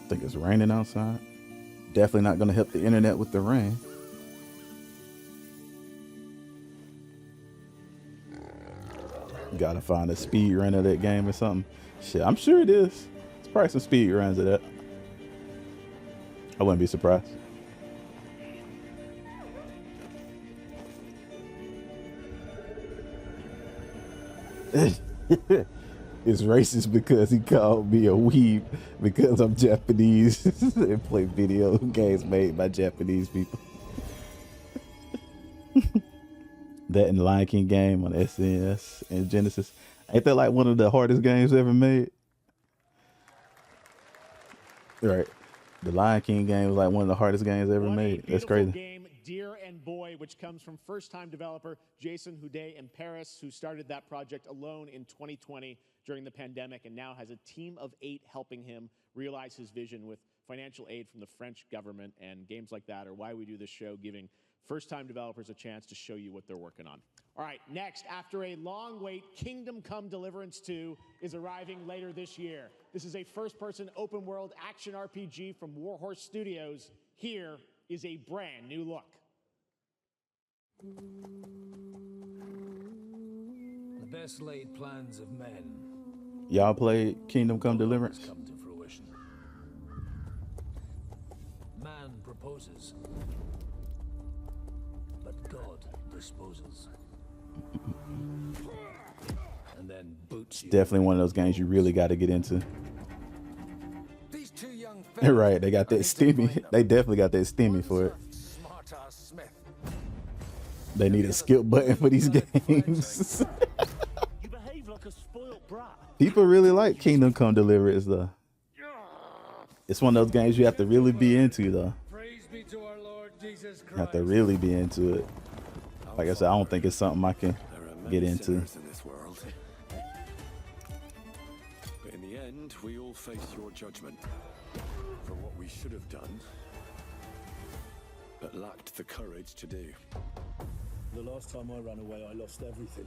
Think it's raining outside. Definitely not gonna help the internet with the rain. Gotta find a speed run of that game or something. Shit, I'm sure it is. It's probably some speed runs of that. I wouldn't be surprised. It's racist because he called me a weeb because I'm Japanese and play video games made by Japanese people. That and Lion King game on SNES and Genesis. Ain't that like one of the hardest games ever made? Right. The Lion King game was like one of the hardest games ever made. That's crazy. Game, Dear and Boy, which comes from first-time developer Jason Houdet in Paris, who started that project alone in 2020 during the pandemic and now has a team of 8 helping him realize his vision with financial aid from the French government. And games like that are why we do this show, giving first-time developers a chance to show you what they're working on. All right, next, after a long wait, Kingdom Come Deliverance 2 is arriving later this year. This is a first-person open-world action RPG from Warhorse Studios. Here is a brand new look. The best laid plans of men. Y'all played Kingdom Come Deliverance? Come to fruition. Man proposes, but God disposes. And then boots you. Definitely one of those games you really got to get into. These two young Right, they got that stimmy. They definitely got that stimmy for it. They need a skip button for these games. You behave like a spoiled brat. People really like Kingdom Come Deliverance though. It's one of those games you have to really be into though. Praise be to our Lord Jesus Christ. You have to really be into it. Like I said, I don't think it's something I can get into. In this world. But in the end, we all face your judgment for what we should have done, but lacked the courage to do. The last time I ran away, I lost everything.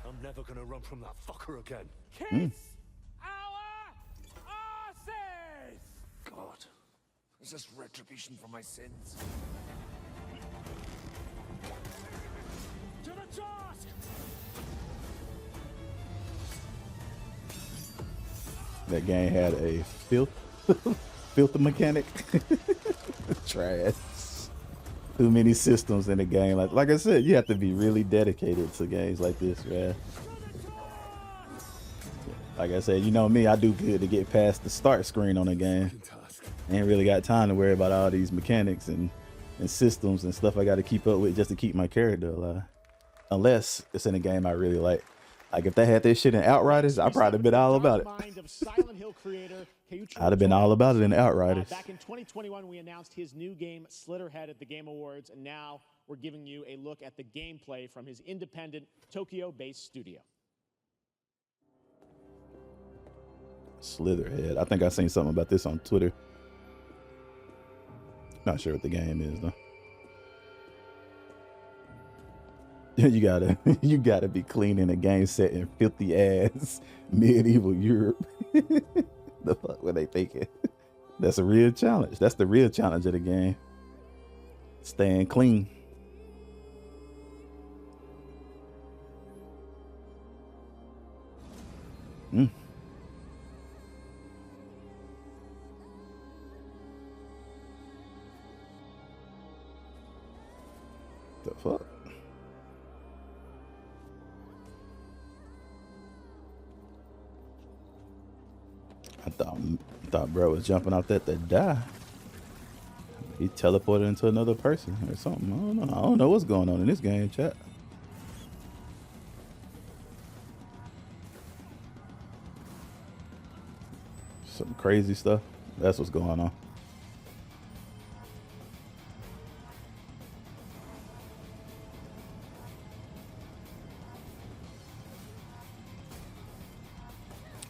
I'm never gonna run from that fucker again. Kiss our asses! God, is this retribution for my sins? To the task! That game had a filter mechanic. Trash. Too many systems in the game. Like I said, you have to be really dedicated to games like this, man. Like I said, you know me, I do good to get past the start screen on a game. I ain't really got time to worry about all these mechanics and systems and stuff I got to keep up with just to keep my character alive. Unless it's in a game I really like. Like if they had this shit in Outriders, I'd probably been all about it. I'd have been all about it in Outriders. Back in 2021, we announced his new game, Slitterhead, at the Game Awards, and now we're giving you a look at the gameplay from his independent, Tokyo-based studio. Slitherhead. I think I seen something about this on Twitter. Not sure what the game is though. You gotta be cleaning a game set in filthy ass medieval Europe. The fuck were they thinking? That's a real challenge. That's the real challenge of the game. Staying clean. The fuck? I thought Thought bro was jumping off that to die. He teleported into another person or something. I don't know. I don't know what's going on in this game, chat. Some crazy stuff. That's what's going on.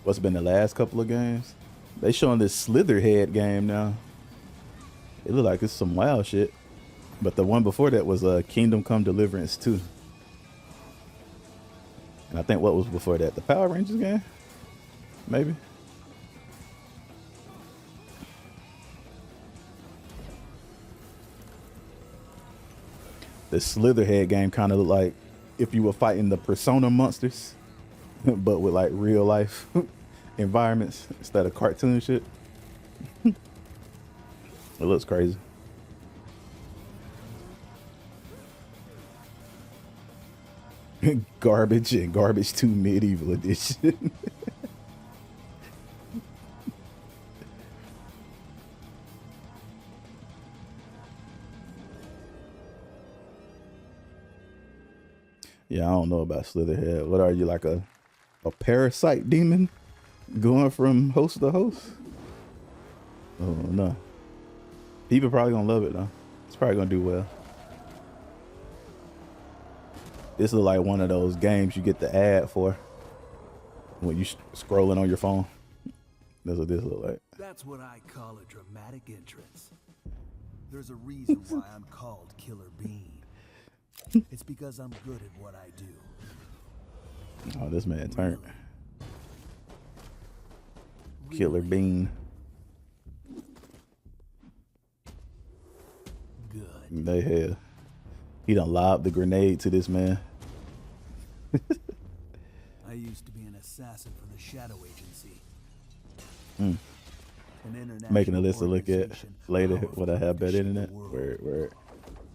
What's been the last couple of games? They showing this Slitherhead game now. It look like it's some wild shit. But the one before that was Kingdom Come Deliverance 2. And I think what was before that? The Power Rangers game? Maybe. The Slitherhead game kind of looked like if you were fighting the Persona monsters, but with like real life environments instead of cartoon shit. It looks crazy. Garbage and Garbage 2 Medieval Edition. Yeah, I don't know about Slitherhead. What are you, like a parasite demon going from host to host? Oh no. People probably gonna love it though. It's probably gonna do well. This is like one of those games you get the ad for when you scrolling on your phone. That's what this look like. That's what I call a dramatic entrance. There's a reason why I'm called Killer Bean. It's because I'm good at what I do. Oh, this man turned. Killer Bean. Good. They had. He done lobbed the grenade to this man. I used to be an assassin for the Shadow Agency. Mm. Making a list to look at later when I have better internet. Where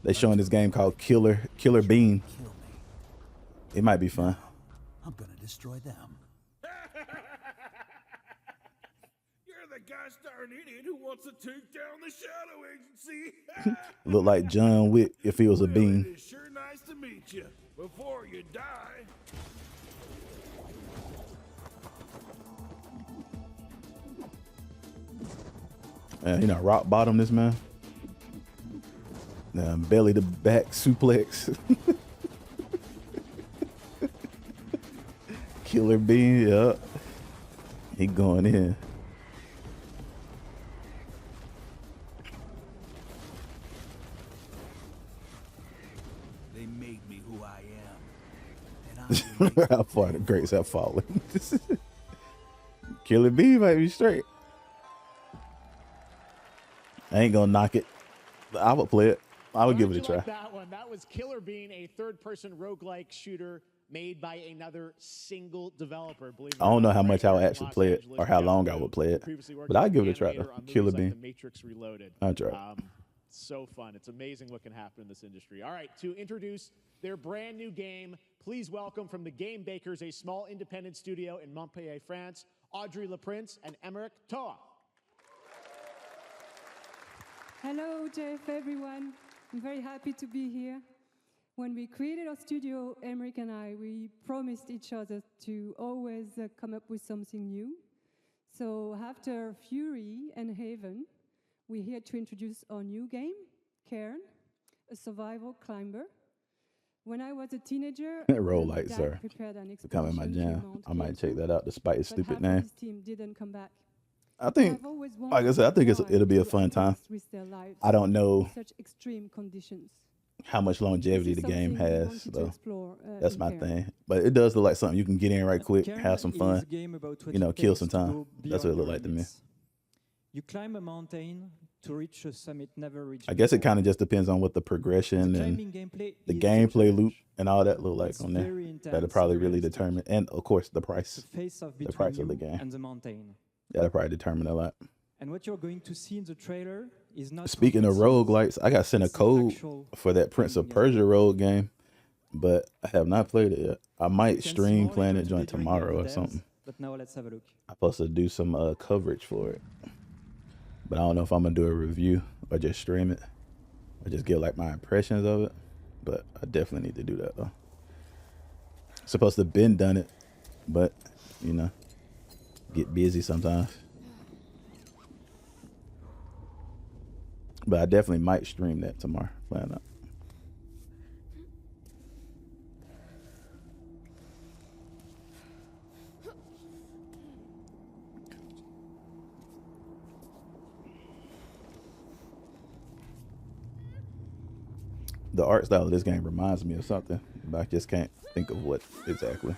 they showing this game called Killer Bean. It might be fun. I'm gonna destroy them. You're the gosh darn idiot who wants to take down the Shadow Agency. Look like John Wick if he was a bean. It's sure nice to meet you before you die. Man, you know, rock bottom this man. Belly to back suplex. Killer Bean, yup. He going in. They made me who I am. And How far the greats have fallen. Killer Bean might be straight. I ain't gonna knock it. I would play it. I would give it a try. Like that one. That was Killer Bean, a third-person roguelike shooter made by another single developer. Believe it I don't know or not, how right much I here would in actually Los play it Angeles, or how long I Jeff would play it. previously worked But as I'd give an it a try animator though. on Killer movies like Bean. The Matrix Reloaded. I'll try. So fun. It's amazing what can happen in this industry. All right, to introduce their brand new game, please welcome from the Game Bakers, a small independent studio in Montpellier, France, Audrey Laprince and Emmerich Toa. Hello, Jeff, everyone. I'm very happy to be here. When we created our studio, Emmerich and I, we promised each other to always come up with something new. So after Fury and Haven, we're here to introduce our new game, Cairn, a survival climber. When I was a teenager, Roll my lights dad are prepared an becoming my expedition to jam. Mount I might K2, check that out despite its but stupid half of name. his team didn't come back. I think, I've always like I said, I think it'll be a fun time. with their lives I don't know in such extreme conditions. how much longevity This the is game something we has, wanted to though. explore, That's in my Cairn. thing. But it does look like something you can get in right quick, Cairn have some is fun, a game about what you know, it kill takes some to time. go That's what it beyond looked your like to me. limits. You climb a mountain to reach a summit never reached. I guess it before. kind of just depends on what the progression The and climbing gameplay the is gameplay loop and all that look like It's on there. very That'll intense, probably very really realistic. determine, and of course the price, The face-off the between price you of the game. and the mountain. That'll probably determine a lot. And what you're going to see in the trailer is not. Speaking of roguelites, I got sent a code for that Prince of Persia rogue game, but I have not played it yet. I might stream playing it joint tomorrow or something. But now let's have a look. I'm supposed to do some coverage for it. But I don't know if I'm gonna do a review or just stream it or just get like my impressions of it. But I definitely need to do that though. Supposed to have been done it, but you know, get busy sometimes. But I definitely might stream that tomorrow. Plan up. The art style of this game reminds me of something, but I just can't think of what exactly.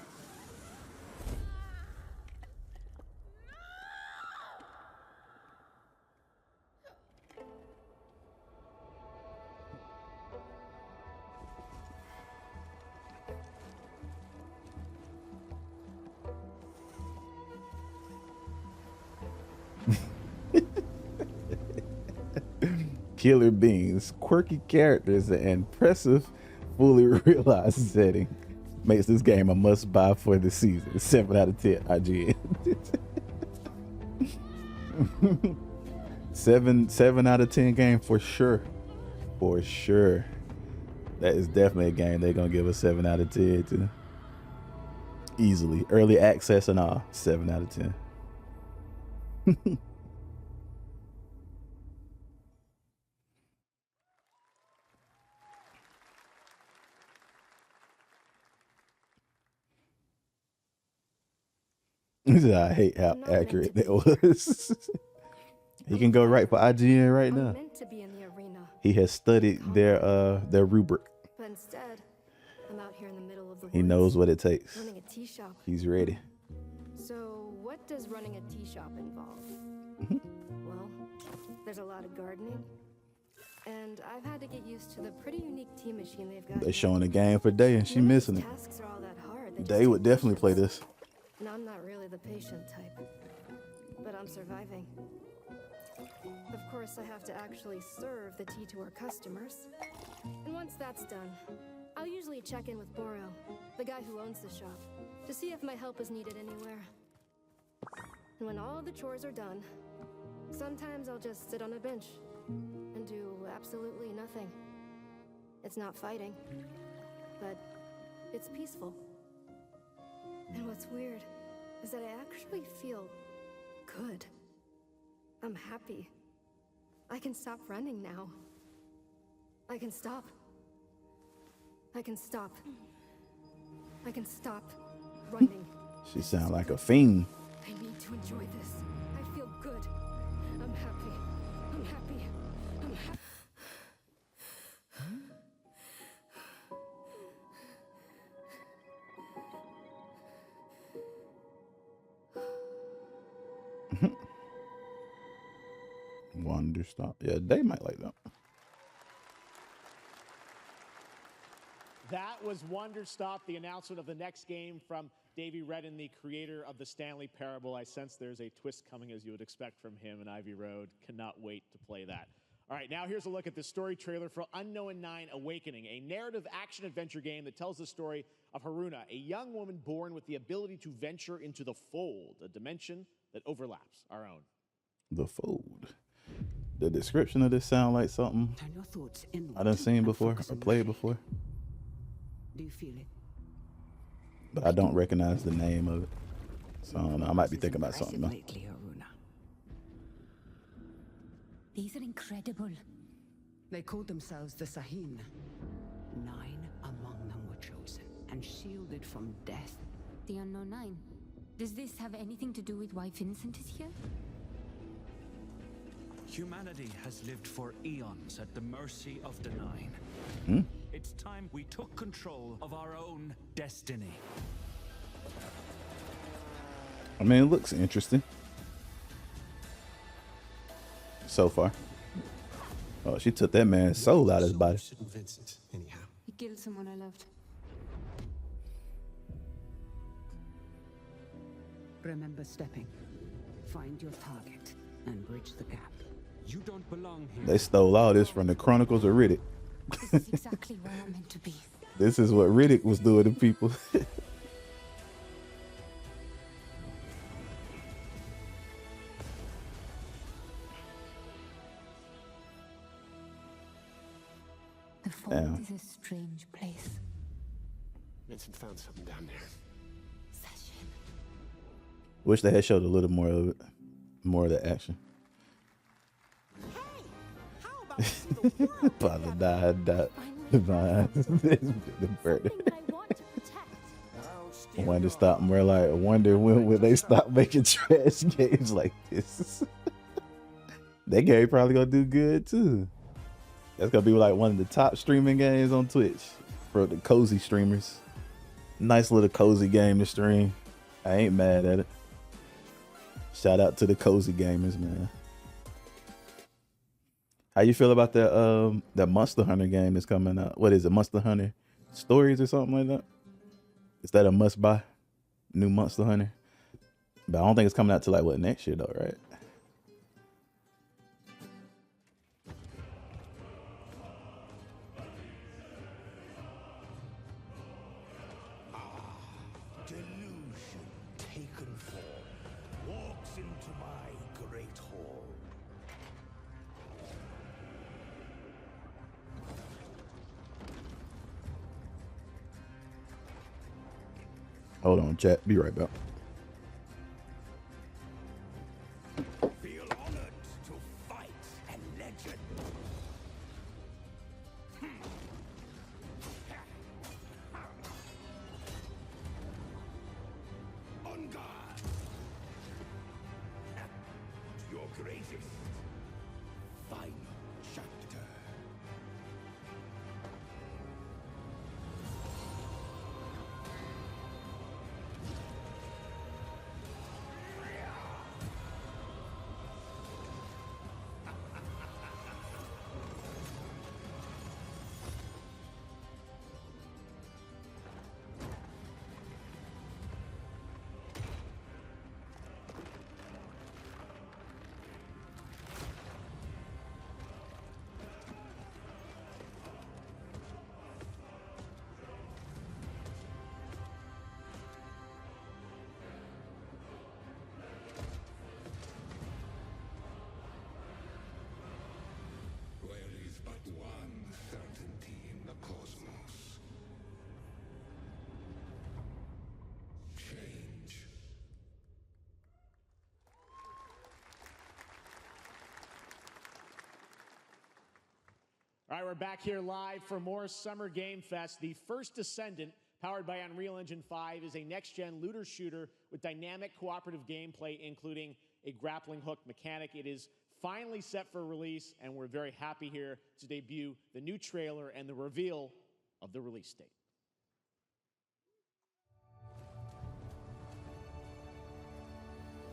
Killer beans, quirky characters, and impressive, fully realized setting makes this game a must-buy for the season. 7 out of 10 IGN. 7 out of 10 game for sure. For sure. That is definitely a game they're gonna give a 7 out of 10 to. Easily. Early access and all. 7 out of 10. I hate how accurate that was. He can go right for IGN right now. He has studied their rubric. But instead, I'm out here in the middle of the He woods, knows what it takes. running a tea shop. He's ready. So, what does running a tea shop involve? Well, there's a lot of gardening, and I've had to get used to the pretty unique tea machine they've got. They're showing the game for Day and she missing it. Tasks are all that hard. They Day just would take definitely play this. And I'm not really the patient type, but I'm surviving. Of course, I have to actually serve the tea to our customers. And once that's done, I'll usually check in with Boro, the guy who owns the shop, to see if my help is needed anywhere. And when all the chores are done, sometimes I'll just sit on a bench and do absolutely nothing. It's not fighting, but it's peaceful. And what's weird is that I actually feel good. I'm happy. I can stop running now. I can stop. I can stop. I can stop running. She sound like a fiend. I need to enjoy this. I feel good. I'm happy. I'm happy. I'm happy. Wonder stop. Yeah, they might like that. That was Wonder Stop, the announcement of the next game from Davey Redden, the creator of the Stanley Parable. I sense there's a twist coming, as you would expect from him in Ivy Road. Cannot wait to play that. All right, now here's a look at the story trailer for Unknown 9 Awakening, a narrative action-adventure game that tells the story of Haruna, a young woman born with the ability to venture into the Fold, a dimension that overlaps our own. The Fold. The description of this sound like something I done seen before or played before. Do you feel it? But I don't recognize the name of it. So I don't know. I might be thinking about something though. Lately, Haruna. These are incredible. They called themselves the Sahin. 9 among them were chosen and shielded from death. The Unknown 9. Does this have anything to do with why Vincent is here? Humanity has lived for eons at the mercy of the Nine. Hmm? It's time we took control of our own destiny. I mean, it looks interesting so far. Oh, she took that man's soul out of his body. Vincent, anyhow. He killed someone I loved. Remember stepping. Find your target and bridge the gap. You don't belong here. They stole all this from the Chronicles of Riddick. This is exactly where I'm meant to be. This is what Riddick was doing to people. Fold Damn. is a strange place. Vincent found something down there. Wish they had showed a little more of it, more of the action. Father died. Divine. The bird. Wonder stop. More like wonder when will they stop making trash games like this? That game probably gonna do good too. That's gonna be like one of the top streaming games on Twitch for the cozy streamers. Nice little cozy game to stream. I ain't mad at it. Shout out to the cozy gamers, man. How you feel about that Monster Hunter game that's coming out? What is it, Monster Hunter Stories or something like that? Is that a must buy? New Monster Hunter? But I don't think it's coming out till like what, next year though, right? Delusion taken form walks into my great hall. Hold on, chat. Be right back. Feel honored to fight a legend. On guard. To your greatest final chapter. One certainty in the cosmos. Change. All right, we're back here live for more Summer Game Fest. The first Descendant, powered by Unreal Engine 5, is a next-gen looter shooter with dynamic cooperative gameplay, including a grappling hook mechanic. It is finally set for release, and we're very happy here to debut the new trailer and the reveal of the release date.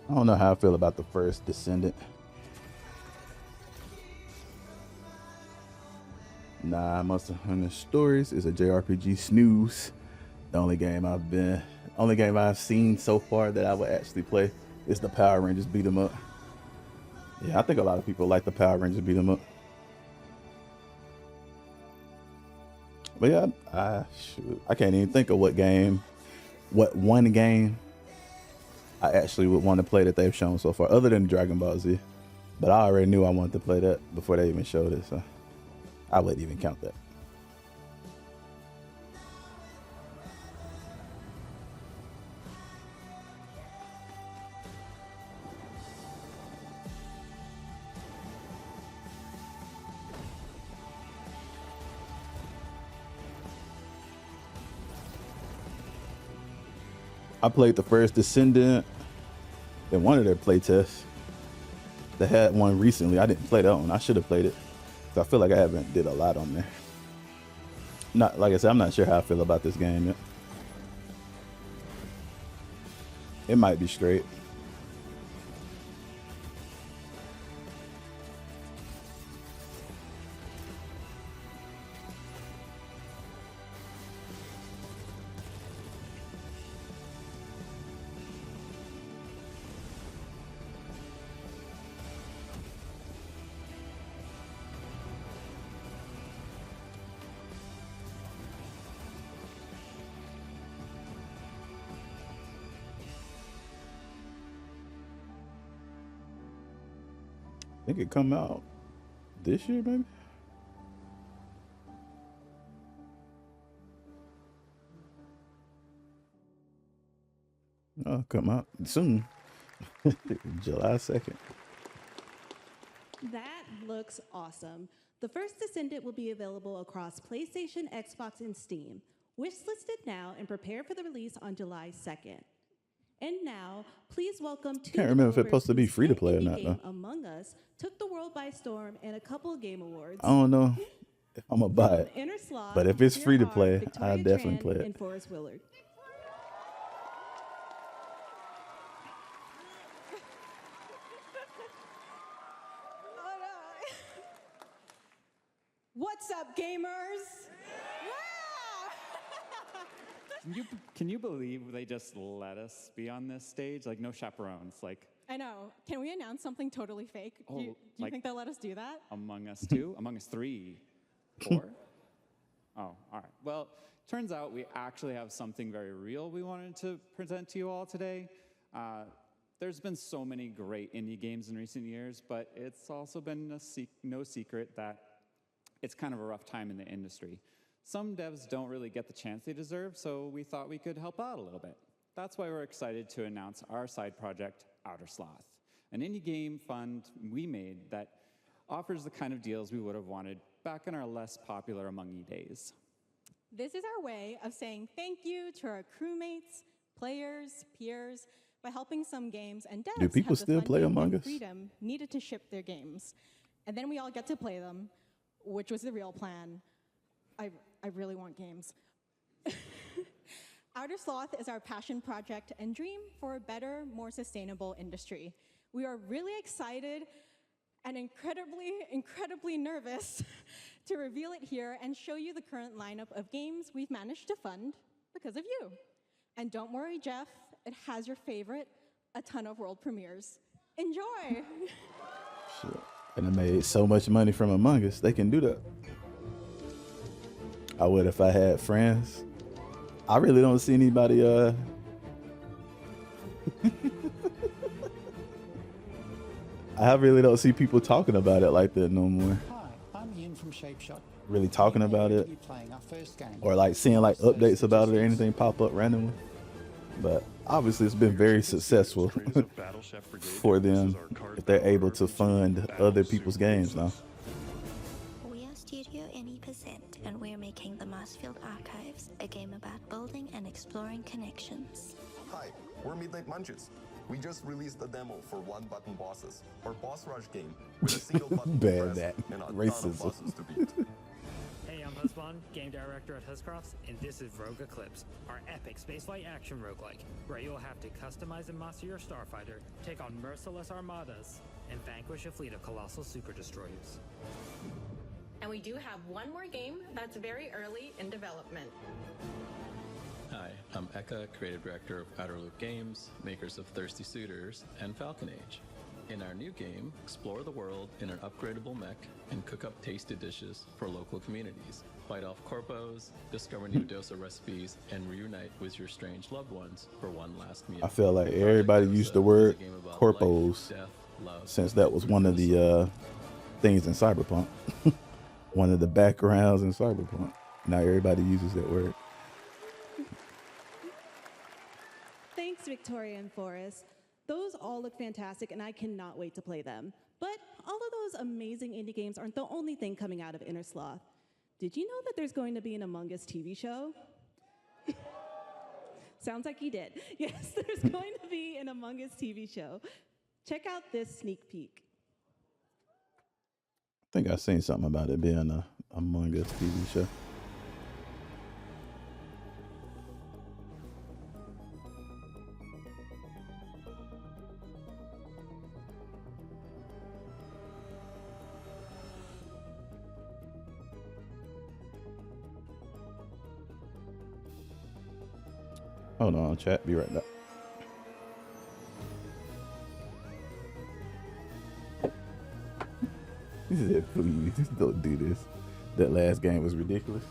I don't know how I feel about the first Descendant. Nah, Monster Hunter Stories is a JRPG snooze. The only game I've seen so far that I would actually play is the Power Rangers beat 'em up. Yeah, I think a lot of people like the Power Rangers beat 'em up. But yeah, I can't even think of what one game I actually would want to play that they've shown so far, other than Dragon Ball Z. But I already knew I wanted to play that before they even showed it, so I wouldn't even count that. I played the first Descendant in one of their playtests. They had one recently. I didn't play that one. I should have played it. So I feel like I haven't did a lot on there. Not like I said, I'm not sure how I feel about this game yet. It might be straight. I think it come out this year, maybe. come out soon. July 2nd. That looks awesome. The first Descendant will be available across PlayStation, Xbox, and Steam. Wishlisted now and prepare for the release on July 2nd. And now, please welcome two Can't remember if it's developers supposed to be whose free to hit play or indie not, game, though. Among Us, took the world by storm and a couple of game awards. I don't know if I'm gonna buy it, Inner Sloth, but if it's here free to are play, Victoria I definitely Tran play it. and Forrest Willard. What's up, gamers? Can you believe they just let us be on this stage? Like, no chaperones. Like, I know. Can we announce something totally fake? Oh, Do you like- think they'll let us do that? Among Us 2? Among Us 3? 4? Oh, all right. Well, turns out we actually have something very real we wanted to present to you all today. There's been so many great indie games in recent years, but it's also been no secret that it's kind of a rough time in the industry. Some devs don't really get the chance they deserve, so we thought we could help out a little bit. That's why we're excited to announce our side project, Outer Sloth, an indie game fund we made that offers the kind of deals we would have wanted back in our less popular Among Ye days. This is our way of saying thank you to our crewmates, players, peers, by helping some games and devs Do people have the still play funding Among and Us? freedom needed to ship their games. And then we all get to play them, which was the real plan. I really want games. Outer Sloth is our passion project and dream for a better, more sustainable industry. We are really excited and incredibly nervous to reveal it here and show you the current lineup of games we've managed to fund because of you. And don't worry, Jeff, it has your favorite, a ton of world premieres. Enjoy! Shit. And I made so much money from Among Us, they can do that. I would if I had friends. I really don't see anybody I really don't see people talking about it like that no more. Hi, I'm Ian from Shape Shot. Really talking about it. You're playing our first game. Or like seeing like updates about it or anything pop up randomly. But obviously it's been very successful for them if they're able to fund other people's games now. We are Studio Any%, and we're making the Marsfield Archives, a game about building and exploring connections. Hi, we're Midnight Munches. We just released a demo for one-button bosses, or boss rush game, with a single button to Bad press that. and a ton Racism. of bosses to beat. Hey, I'm Husband, game director at Huscrofts, and this is Rogue Eclipse, our epic spaceflight action roguelike, where you'll have to customize and master your starfighter, take on merciless armadas, and vanquish a fleet of colossal super destroyers. And we do have one more game that's very early in development. Hi, I'm Eka, creative director of Outer Loop Games, makers of Thirsty Suitors and Falcon Age. In our new game, explore the world in an upgradable mech and cook up tasty dishes for local communities. Fight off corpos, discover new dosa recipes, and reunite with your strange loved ones for one last meal. I feel like everybody used the word corpos since that was one of the things in Cyberpunk. One of the backgrounds in Cyberpunk. Now everybody uses that word. Thanks, Victoria and Forrest. Those all look fantastic, and I cannot wait to play them. But all of those amazing indie games aren't the only thing coming out of Inner Sloth. Did you know that there's going to be an Among Us TV show? Sounds like you did. Yes, there's going to be an Among Us TV show. Check out this sneak peek. I think I seen something about it being a Among Us TV show. Hold on, chat. Be right back. He said, please, don't do this. That last game was ridiculous.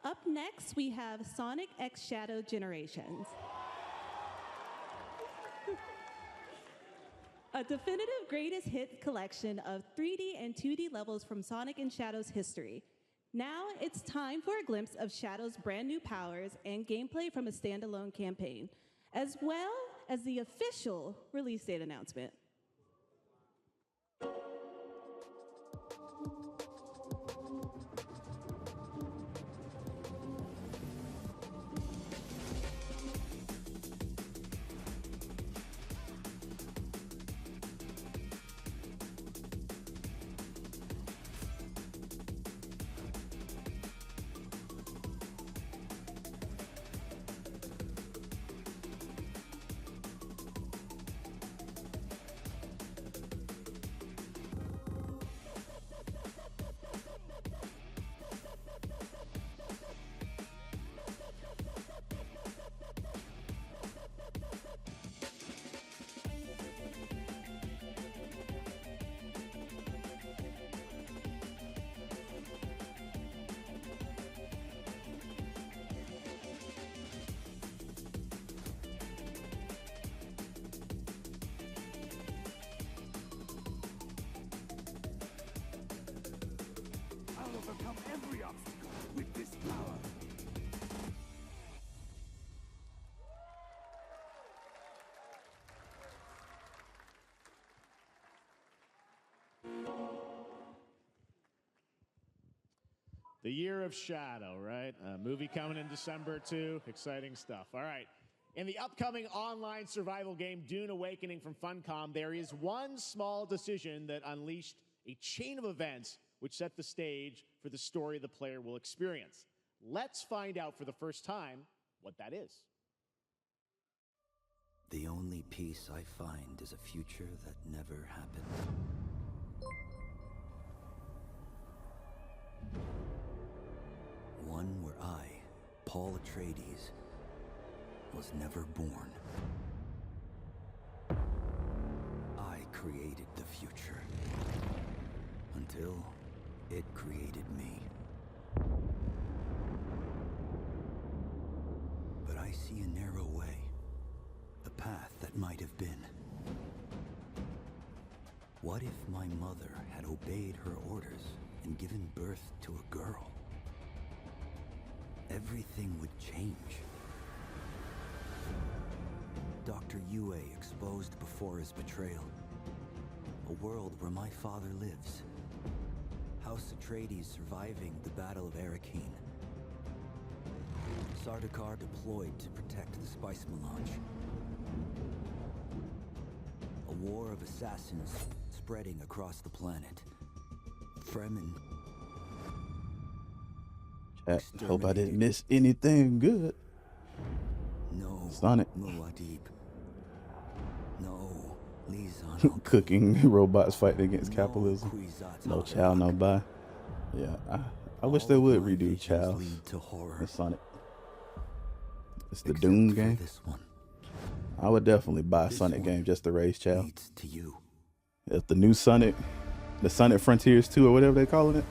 Up next, we have Sonic X Shadow Generations. A definitive greatest hit collection of 3D and 2D levels from Sonic and Shadow's history. Now it's time for a glimpse of Shadow's brand new powers and gameplay from a standalone campaign, as well as the official release date announcement. Overcome every obstacle with this power. The Year of Shadow, right? A movie coming in December too. Exciting stuff. All right. In the upcoming online survival game Dune Awakening from Funcom, there is one small decision that unleashed a chain of events which set the stage for the story the player will experience. Let's find out for the first time what that is. The only peace I find is a future that never happened. One where I, Paul Atreides, was never born. I created the future until it created me. But I see a narrow way, a path that might have been. What if my mother had obeyed her orders and given birth to a girl? Everything would change. Dr. Yue exposed before his betrayal. A world where my father lives. House Atreides surviving the Battle of Arrakeen. Sardaukar deployed to protect the spice melange. A war of assassins spreading across the planet. Fremen. Chat, hope I didn't miss anything good. No. Sonic. Muad'Dib. No. Lizan. Cooking robots fighting against capitalism. No Chow, no buy. Yeah, I wish they would redo Chow's and Sonic. It's the Doom game. I would definitely buy a Sonic game just to raise Chow. If the new Sonic, the Sonic Frontiers 2 or whatever they're calling it,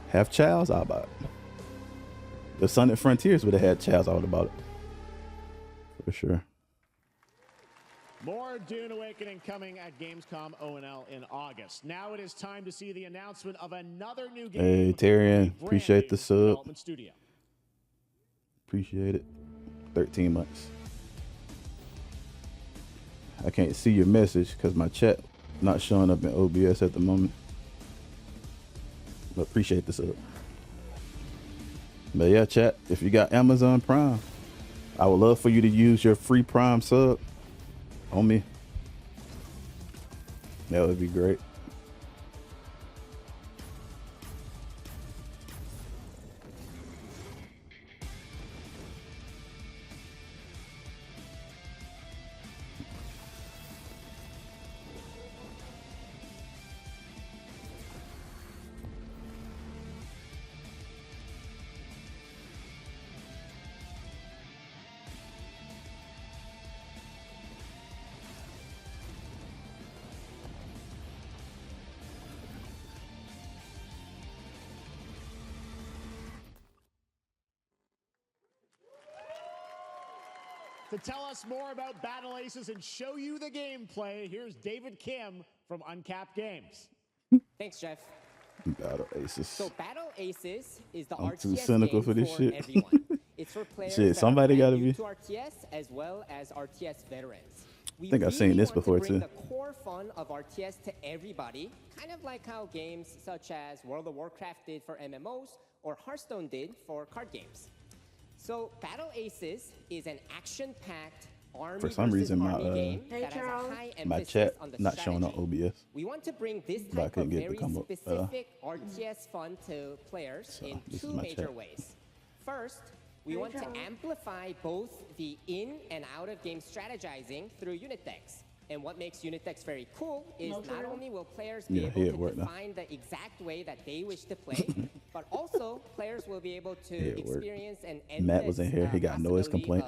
have Chow's, I'll buy it. If Sonic Frontiers would have had Chow's, I would have bought it. For sure. More Dune Awakening coming at Gamescom ONL in August. Now it is time to see the announcement of another new game. Hey, Tyrion, appreciate the sub. Development studio. Appreciate it. 13 months. I can't see your message because my chat not showing up in OBS at the moment. But appreciate the sub. But yeah, chat, if you got Amazon Prime, I would love for you to use your free Prime sub on me. That would be great. To tell us more about Battle Aces and show you the gameplay, here's David Kim from Uncapped Games. Thanks, Jeff. Battle Aces. So Battle Aces is the I'm RTS too cynical game for this shit. everyone. It's for players Shit, that somebody are gotta brand new be. to RTS as well as RTS veterans. We I think I've seen really this want before, to bring too. the core fun of RTS to everybody, kind of like how games such as World of Warcraft did for MMOs or Hearthstone did for card games. So Battle Aces is an action-packed army For some reason, my army game that has a high my emphasis chat on the not showing on strategy. OBS. We want to bring this But I type couldn't of get the very combo, specific RTS fun to players So, in this is two my major chat. ways. First, we want to amplify both the in and out of game strategizing through unit decks. And what makes unit decks very cool is not only will players be Yeah, able he to at work now. define the exact way that they wish to play, but also players will be able to He at work. experience an Matt was in here. He got noise complaint.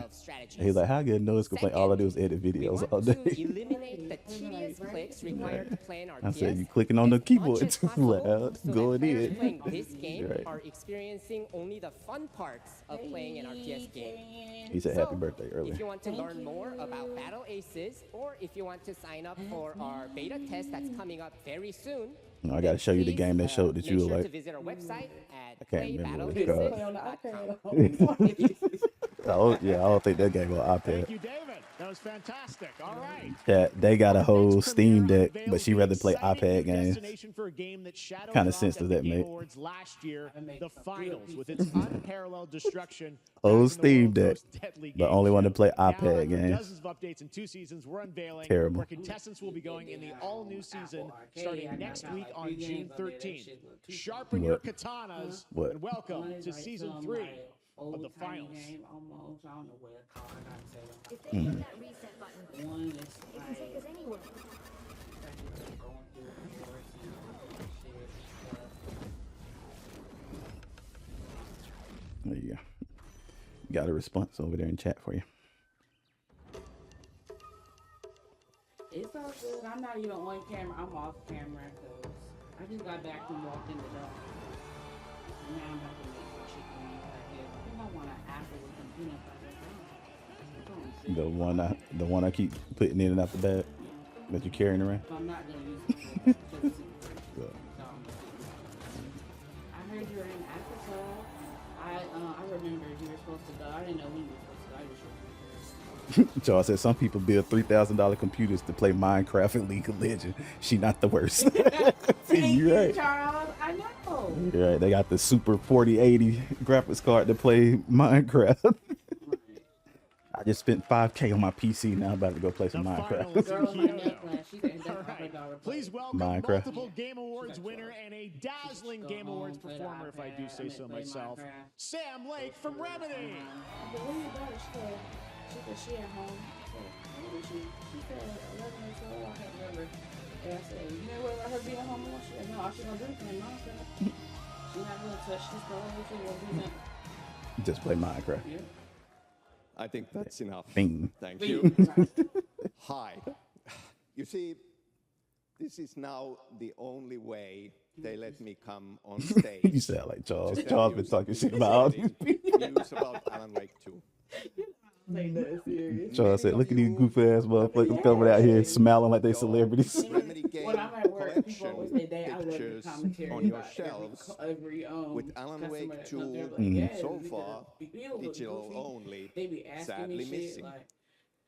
He's like, "How I get noise complaint? All I do is edit videos all to day." eliminate the tedious clicks required to play an RTS. I said, "You clicking on the keyboard too loud, going Players in." playing this game Right. are experiencing only the fun parts of playing an RTS game. He said, "Happy birthday" If earlier. you want to learn more about Battle Aces, or if you want to sign up for our beta test that's coming up very soon, I got to show you the game they showed that make you were sure to like. visit our website at I can't remember what playbattleaces.com. Yeah, I don't think that game on iPad. Thank you, David. That was fantastic. All right. Yeah, they got a whole Steam Deck, but she rather play iPad games. Destination for a game that shadowed Kind of off sense at does the that Game make? Awards last year, the finals with its unparalleled destruction. Whole back in the Steam world's Deck, most deadly but game only want to show. play Now, iPad after games. dozens of updates in 2 seasons, we're unveiling Terrible. where contestants will be going in the all-new season starting next week on June 13th. Sharpen your What? katanas What? and welcome to season 3 of the finals. If they hit that reset button, it can take us anywhere. There you go. Got a response over there in chat for you. It's all good. I'm not even on camera. I'm off camera because I just got back from walking the dog. And now I'm about to make some chicken wings right here. I think I want an apple with some peanut butter. The one I keep putting in and out the bag that you're carrying around. But I'm not going to use it for just Yeah. I heard you were in Africa. I remember you were supposed to go. I didn't know when you were supposed to go. I just remember. Charles said some people build $3,000 computers to play Minecraft and League of Legends. She not the worst. Thank You you, right. Charles. I know. You're right. They got the Super 4080 graphics card to play Minecraft. I just spent $5K on my PC. Now I'm about to go play some Minecraft. Please welcome Minecraft. multiple Game Awards winner and a dazzling Game Awards performer, if I do say so myself, Sam Lake from Remedy. She said she at home. She said 11 or 12. I can't remember. And I said, you know what about her being home? She said, no, all she gonna do is play Minecraft. She not gonna touch this girl. She gonna do nothing. Just play Minecraft. Yeah. I think that's enough. Bing. Thank Bing. you. Hi. You see, this is now the only way they let me come on stage. You sound like Charles. Charles been talking shit about all these people. News about Alan Wake 2. Charles said, look at these goofy ass motherfuckers coming out here smiling like they celebrities. Remedy game When I'm at work, people always say, collection "Dad, I love the pictures commentary on your about shelves every with Alan customer Wake that 2 comes there, like, Mhm. "Yeah, so we far look digital goofy." only, They be asking sadly me shit missing. like,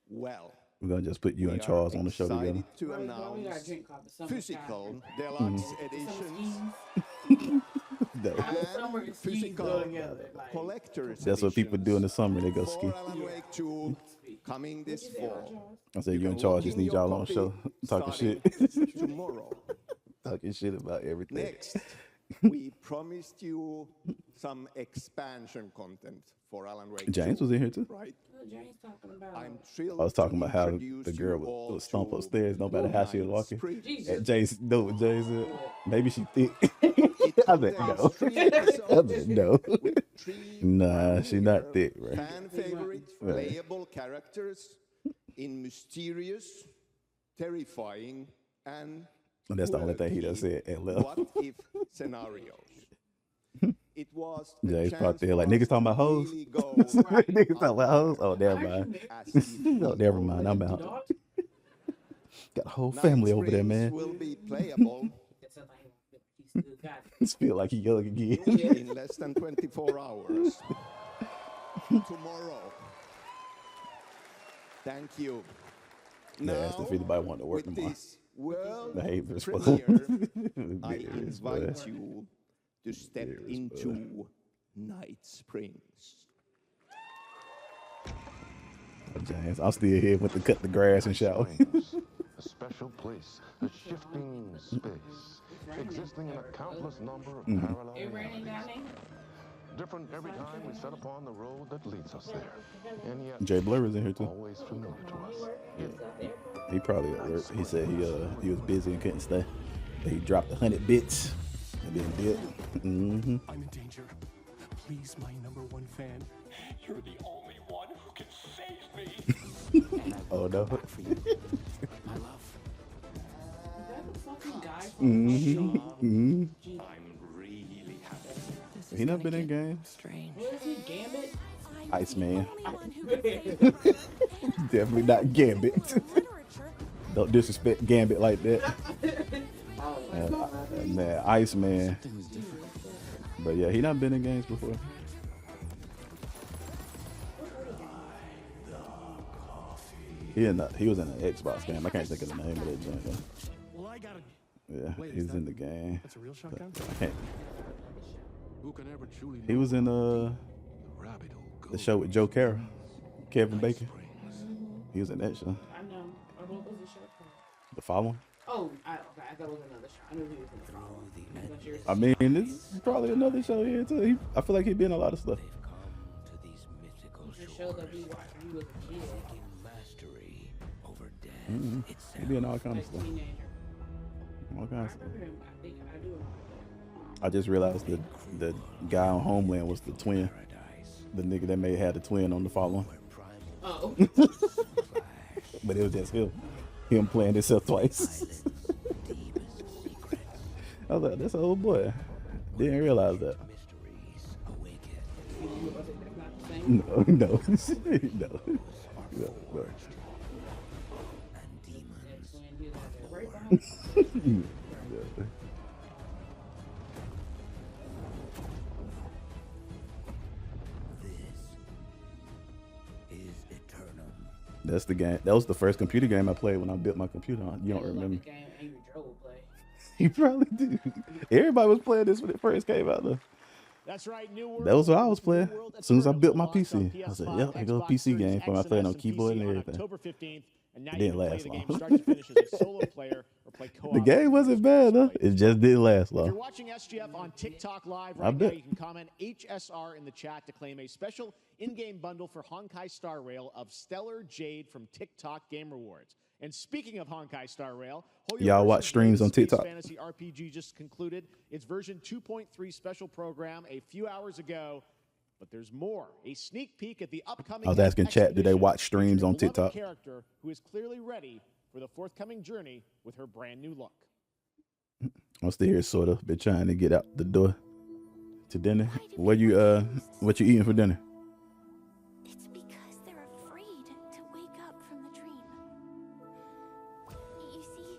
Well, We're going to just put you we and are Charles on the show together. excited to Why we gotta announce drink coffee? Summer physical time. deluxe Some editions No. summer and ski physical go together. Like, collector's That's what people do in the summer. They go for ski. Alan Wake 2 coming this fall. I said, you and Charles just need y'all on the show talking shit. Tomorrow. Talking shit about everything. Next, we promised you some expansion content for Alan Wake 2. James was in here too. Right. James talking about. I'm thrilled I was talking to about how introduce the you girl all would stomp to upstairs no matter how she was tonight's walking. preview. And James, know what James said? Maybe she thick. I bet no. I bet no. Nah, she not thick, right? Fan favorite Right. playable characters in mysterious, terrifying, and And that's the only thing he done said. And left. what if scenarios. It was Yeah, he's probably there like, niggas talking about hoes. Niggas talking about hoes. Oh, never mind. Oh, never mind. I'm out. Got a whole family over there, man. Will be playable. It feel like he young again. In less than 24 hours. Tomorrow. Thank you. They asked if anybody wanted to work tomorrow. World Behavior's premiere, I Behavior's invite you to step into Night Springs. James, I'm still here with to cut the grass and shower. A special place, a shifting space, existing in a countless number of parallel realities. Different every time we set upon the road that leads us there. And yet, Jay Blur is in here too. Always familiar to us. Yeah. He probably at work. He said he was busy and couldn't stay. He dropped 100 bits and then did. Mm-hmm. I'm in danger. Please, my #1 fan. You're the only one who can save me. Oh no. My love. Is that the fucking guy I'm really happy. He not been in games. What is he, Gambit? Iceman. Definitely not Gambit. Don't disrespect Gambit like that. Man, Iceman. But yeah, he not been in games before. He was in an Xbox game. I can't think of the name of that joint though. Well, I gotta. Yeah, Wait, he's in the game. That's a real shotgun? I can't. Who can ever truly He was in the show with Joe Carroll, Kevin Bacon. He was in that show. I know. What was the show called? The following. Oh, I thought it was another show. I knew he was in the following. I mean, it's probably another show here too. I feel like he'd be in a lot of stuff. The show that we watched when he was a kid. He'd be in all kinds of stuff. All kinds of stuff. I think I do. I just realized that the guy on Homeland was the twin. The nigga that had the twin on the following. Oh. But it was just him playing himself twice. I was like, that's an old boy. Didn't realize that. No. No. That's the game. That was the first computer game I played when I built my computer. You don't remember? You probably do. Everybody was playing this when it first came out though. That's right, New World. That was what I was playing. As soon as I built my PC, I said, "Yep, I go PC game for my playing on keyboard and everything." October 15th, and now It you didn't can play last the long. game start to finish as a solo player or play co-op. The game wasn't bad though. It just didn't last If you're long. watching SGF on TikTok Live I right now, bet. you can comment HSR in the chat to claim a special in-game bundle for Honkai Star Rail of Stellar Jade from TikTok Game Rewards. And speaking of Honkai Star Rail, Y'all watch streams on TikTok? Fantasy RPG just concluded its version 2.3 special program a few hours ago. But there's more. A sneak peek at the upcoming. I was asking chat, do they watch streams on beloved TikTok? Character who is clearly ready for the forthcoming journey with her brand new look. I'm still here, sort of. Been trying to get out the door to dinner. What you eating for dinner? It's because they're afraid to wake up from the dream. You see,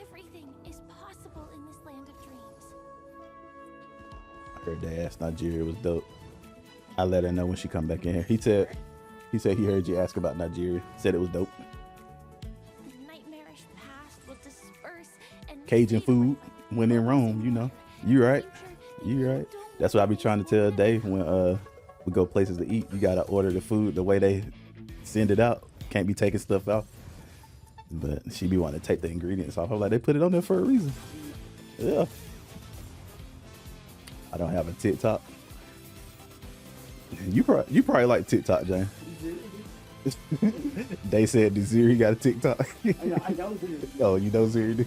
everything is possible in this land of dreams. I heard they asked Nigeria was dope. I let her know when she come back in here. He said he heard you ask about Nigeria. Said it was dope. The nightmarish past will disperse and Cajun food when in Rome, you know. You right. That's what I be trying to tell Dave when we go places to eat. You gotta order the food the way they send it out. Can't be taking stuff out. But she be wanting to take the ingredients off. I'm like, they put it on there for a reason. Yeah. I don't have a TikTok. You probably like TikTok, Jane. They said Ziri got a TikTok. I know Ziri. Oh, you know Ziri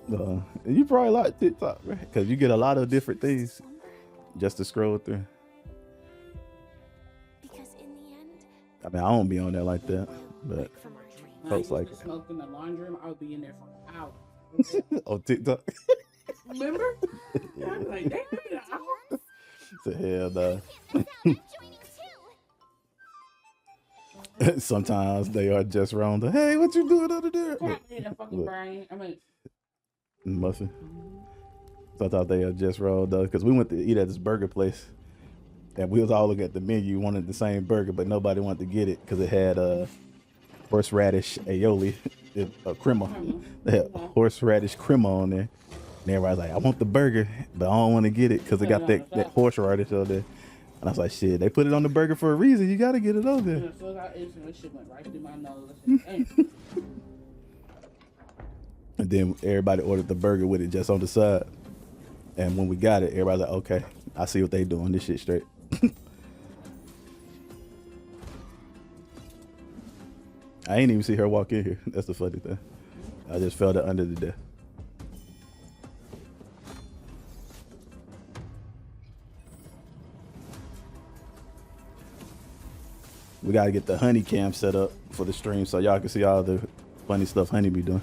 do? You probably like TikTok, right? Because you get a lot of different things just to scroll through. I mean, I don't be on there like that, but folks like it. Smoke in the laundry room, I would be in there for hours. On TikTok. Remember? I'm like, damn. The hell, sometimes they are just wrong. Hey, what you doing over there? In a fucking brain. I mean, muffin. Sometimes they are just wrong though, because we went to eat at this burger place, and we was all looking at the menu, wanted the same burger, but nobody wanted to get it because it had horseradish aioli, crema. They had horseradish crema on there, and everybody's like, "I want the burger, but I don't want to get it because it got that horseradish on there." And I was like, "Shit, they put it on the burger for a reason. You got to get it on there." as soon as I ate it, shit went right through my nose. And then everybody ordered the burger with it just on the side. And when we got it, everybody's like, "Okay, I see what they doing. This shit straight." I ain't even see her walk in here. That's the funny thing. I just felt it under the desk. We gotta get the honey cam set up for the stream so y'all can see all the funny stuff Honey be doing.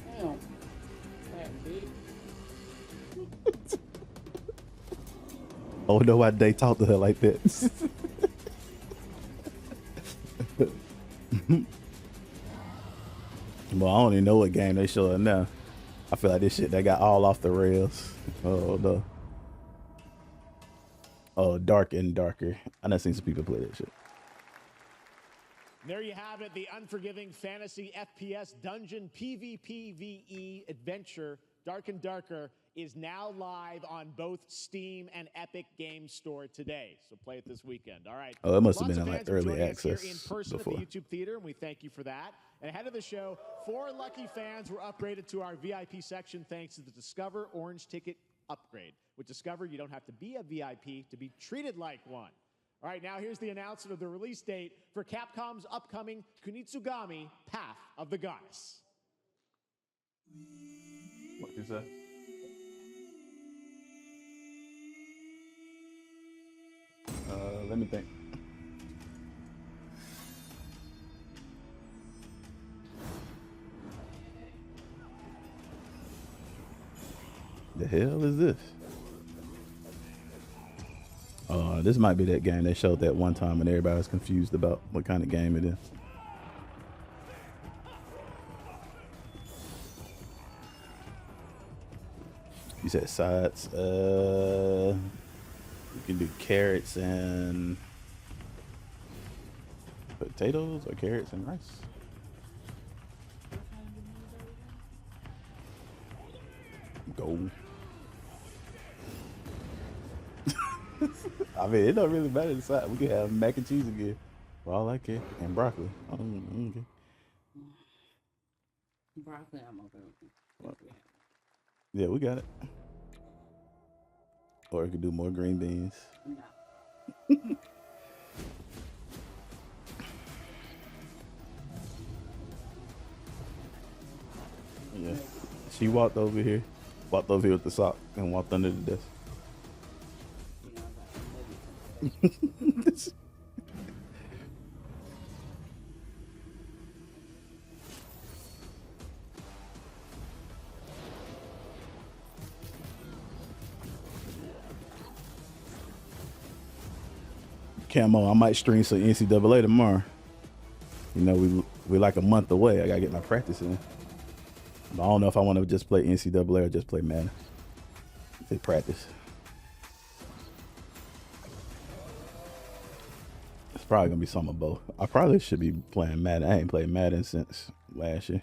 Damn. That bitch. I don't know why they talk to her like that. Well, I don't even know what game they showing now. I feel like this shit, they got all off the rails. Oh, no. Oh, Dark and Darker. I done seen some people play that shit. There you have it, the unforgiving fantasy FPS dungeon PvPvE adventure, Dark and Darker, is now live on both Steam and Epic Games Store today. So play it this weekend. All right. Oh, it must have Lots been of in like fans are early joining us access here in person before. at the YouTube Theater, and we thank you for that. And ahead of the show, 4 lucky fans were upgraded to our VIP section thanks to the Discover Orange Ticket upgrade. With Discover, you don't have to be a VIP to be treated like one. All right, now here's the announcement of the release date for Capcom's upcoming Kunitsu-Gami Path of the Goddess. What you say? Let me think. The hell is this? This might be that game they showed that one time and everybody was confused about what kind of game it is. You said sides. You can do carrots and potatoes or carrots and rice. Go. I mean, it don't really matter the side. We could have mac and cheese again. For all I care. And broccoli. Okay. Broccoli, I'm okay with. Yeah, we got it. Or we could do more green beans. No. Yeah. She walked over here with the sock and walked under the desk. Camo, I might stream some NCAA tomorrow. You know, we like a month away. I gotta get my practice in. But I don't know if I want to just play NCAA or just play Madden. Say practice. It's probably gonna be some of both. I probably should be playing Madden. I ain't played Madden since last year.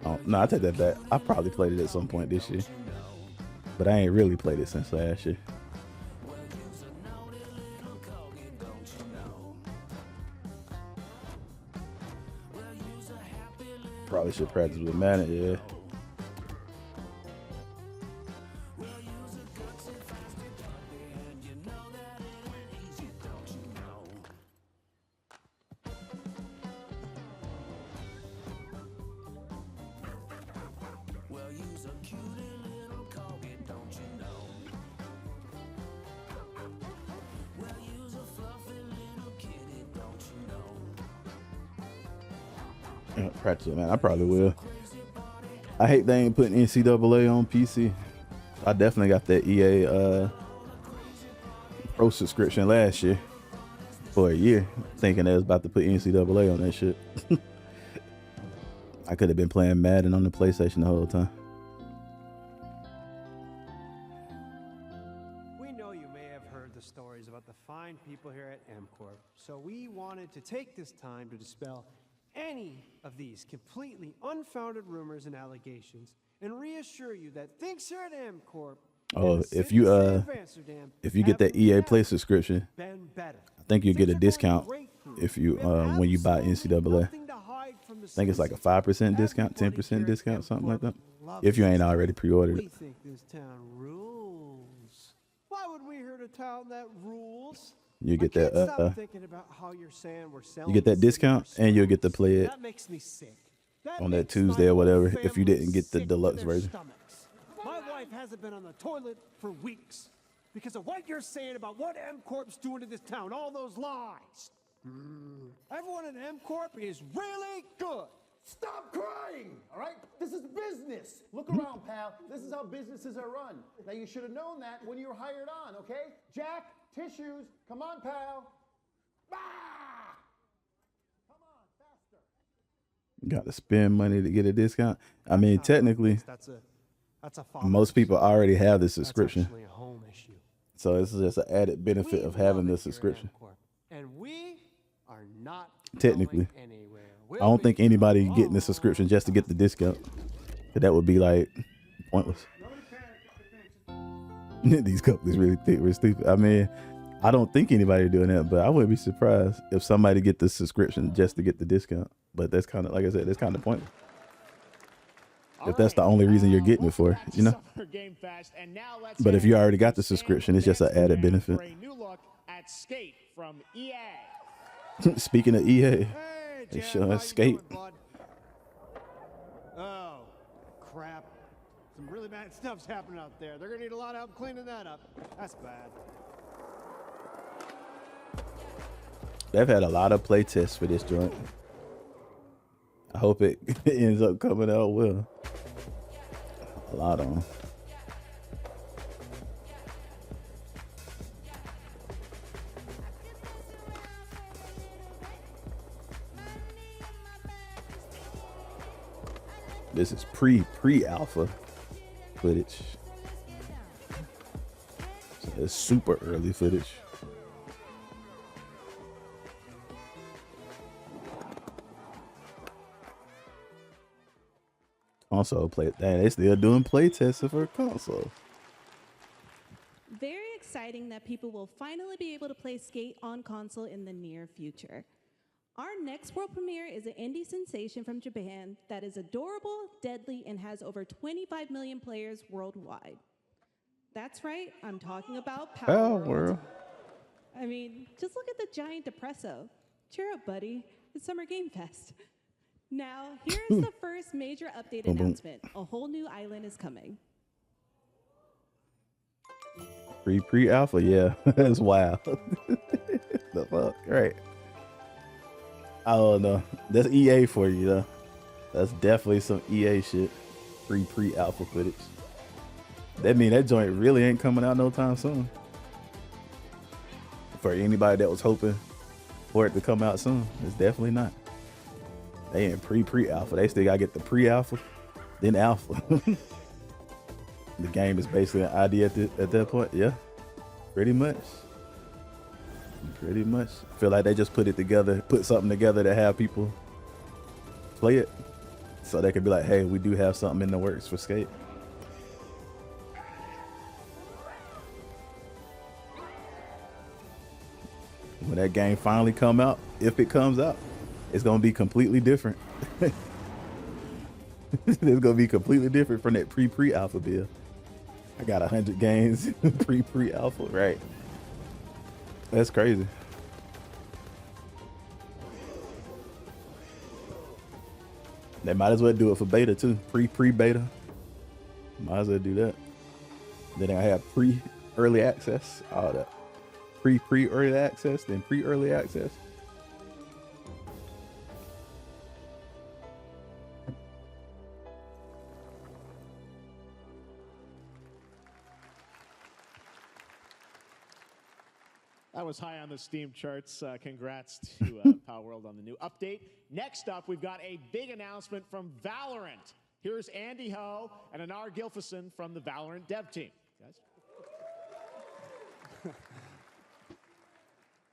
Oh, no, I take that back. I probably played it at some point this year, but I ain't really played it since last year. Probably should practice with Madden, yeah. Practically, man. I probably will. I hate they ain't putting NCAA on PC. I definitely got that EA Pro subscription last year for a year, thinking they was about to put NCAA on that shit. I could have been playing Madden on the PlayStation the whole time. We know you may have heard the stories about the fine people here at MCorp, so we wanted to take this time to dispel any of these completely unfounded rumors and allegations and reassure you that things here at MCorp Oh, if you get that EA Play subscription, I think you get a discount if you when you buy NCAA. I think it's like a 5% discount, 10% discount, something like that. If you ain't already pre-ordered We it. think this town rules. Why would we hurt a town that rules? You get I can't that stop thinking about how you're saying we're selling you get that discount and you'll get to play it That makes me sick. on that Tuesday or whatever if you didn't get the deluxe version. My wife hasn't been on the toilet for weeks because of what you're saying about what MCorp's doing to this town, all those lies. Everyone at MCorp is really good. Stop crying, all right? This is business. Look around, pal. This is how businesses are run. Now, you should have known that when you were hired on, okay? Jack, tissues. Come on, pal. Got to spend money to get a discount. I mean, technically, most people already have the subscription. Actually a home issue. So it's just an added benefit of having the subscription. And we are not Technically, I don't think anybody getting the subscription just to get the discount. 'Cause that would be like pointless. These companies really think we're stupid. I mean, I don't think anybody doing that, but I wouldn't be surprised if somebody get the subscription just to get the discount. But that's kind of, like I said, that's kind of pointless. If that's the only reason you're getting it for, you know. But if you already got the subscription, it's just an added benefit. For a new look at Skate from EA. Speaking of EA, they show us Skate. Oh, crap. Some really bad stuff's happening out there. They're going to need a lot of help cleaning that up. That's bad. They've had a lot of play tests for this joint. I hope it ends up coming out well. A lot of them. This is pre-alpha footage. So it's super early footage. Console play. Dang, they still doing play tests for console. Very exciting that people will finally be able to play Skate on console in the near future. Our next world premiere is an indie sensation from Japan that is adorable, deadly, and has over 25 million players worldwide. That's right, I'm talking about Power World. I mean, just look at the giant depresso. Cheer up, buddy. It's Summer Game Fest. Now, here's the first major update announcement. A whole new island is coming. Pre-alpha, yeah. That's wild. The fuck? Right. I don't know. That's EA for you, though. That's definitely some EA shit. Pre-alpha footage. That mean that joint really ain't coming out no time soon. For anybody that was hoping for it to come out soon, it's definitely not. They ain't pre-alpha. They still gotta get the pre-alpha, then alpha. The game is basically an ID at that point. Yeah, pretty much. Pretty much. Feel like they just put something together to have people play it, so they could be like, "Hey, we do have something in the works for Skate." When that game finally come out, if it comes out, it's gonna be completely different. It's gonna be completely different from that pre-alpha build. I got 100 games pre-alpha, right? That's crazy. They might as well do it for beta too. Pre-beta. Might as well do that. Then I have pre-early access. All that. Pre-early access, then pre-early access. That was high on the Steam charts. Congrats to Power World on the new update. Next up, we've got a big announcement from Valorant. Here's Andy Ho and Anar Gilfison from the Valorant dev team. Guys.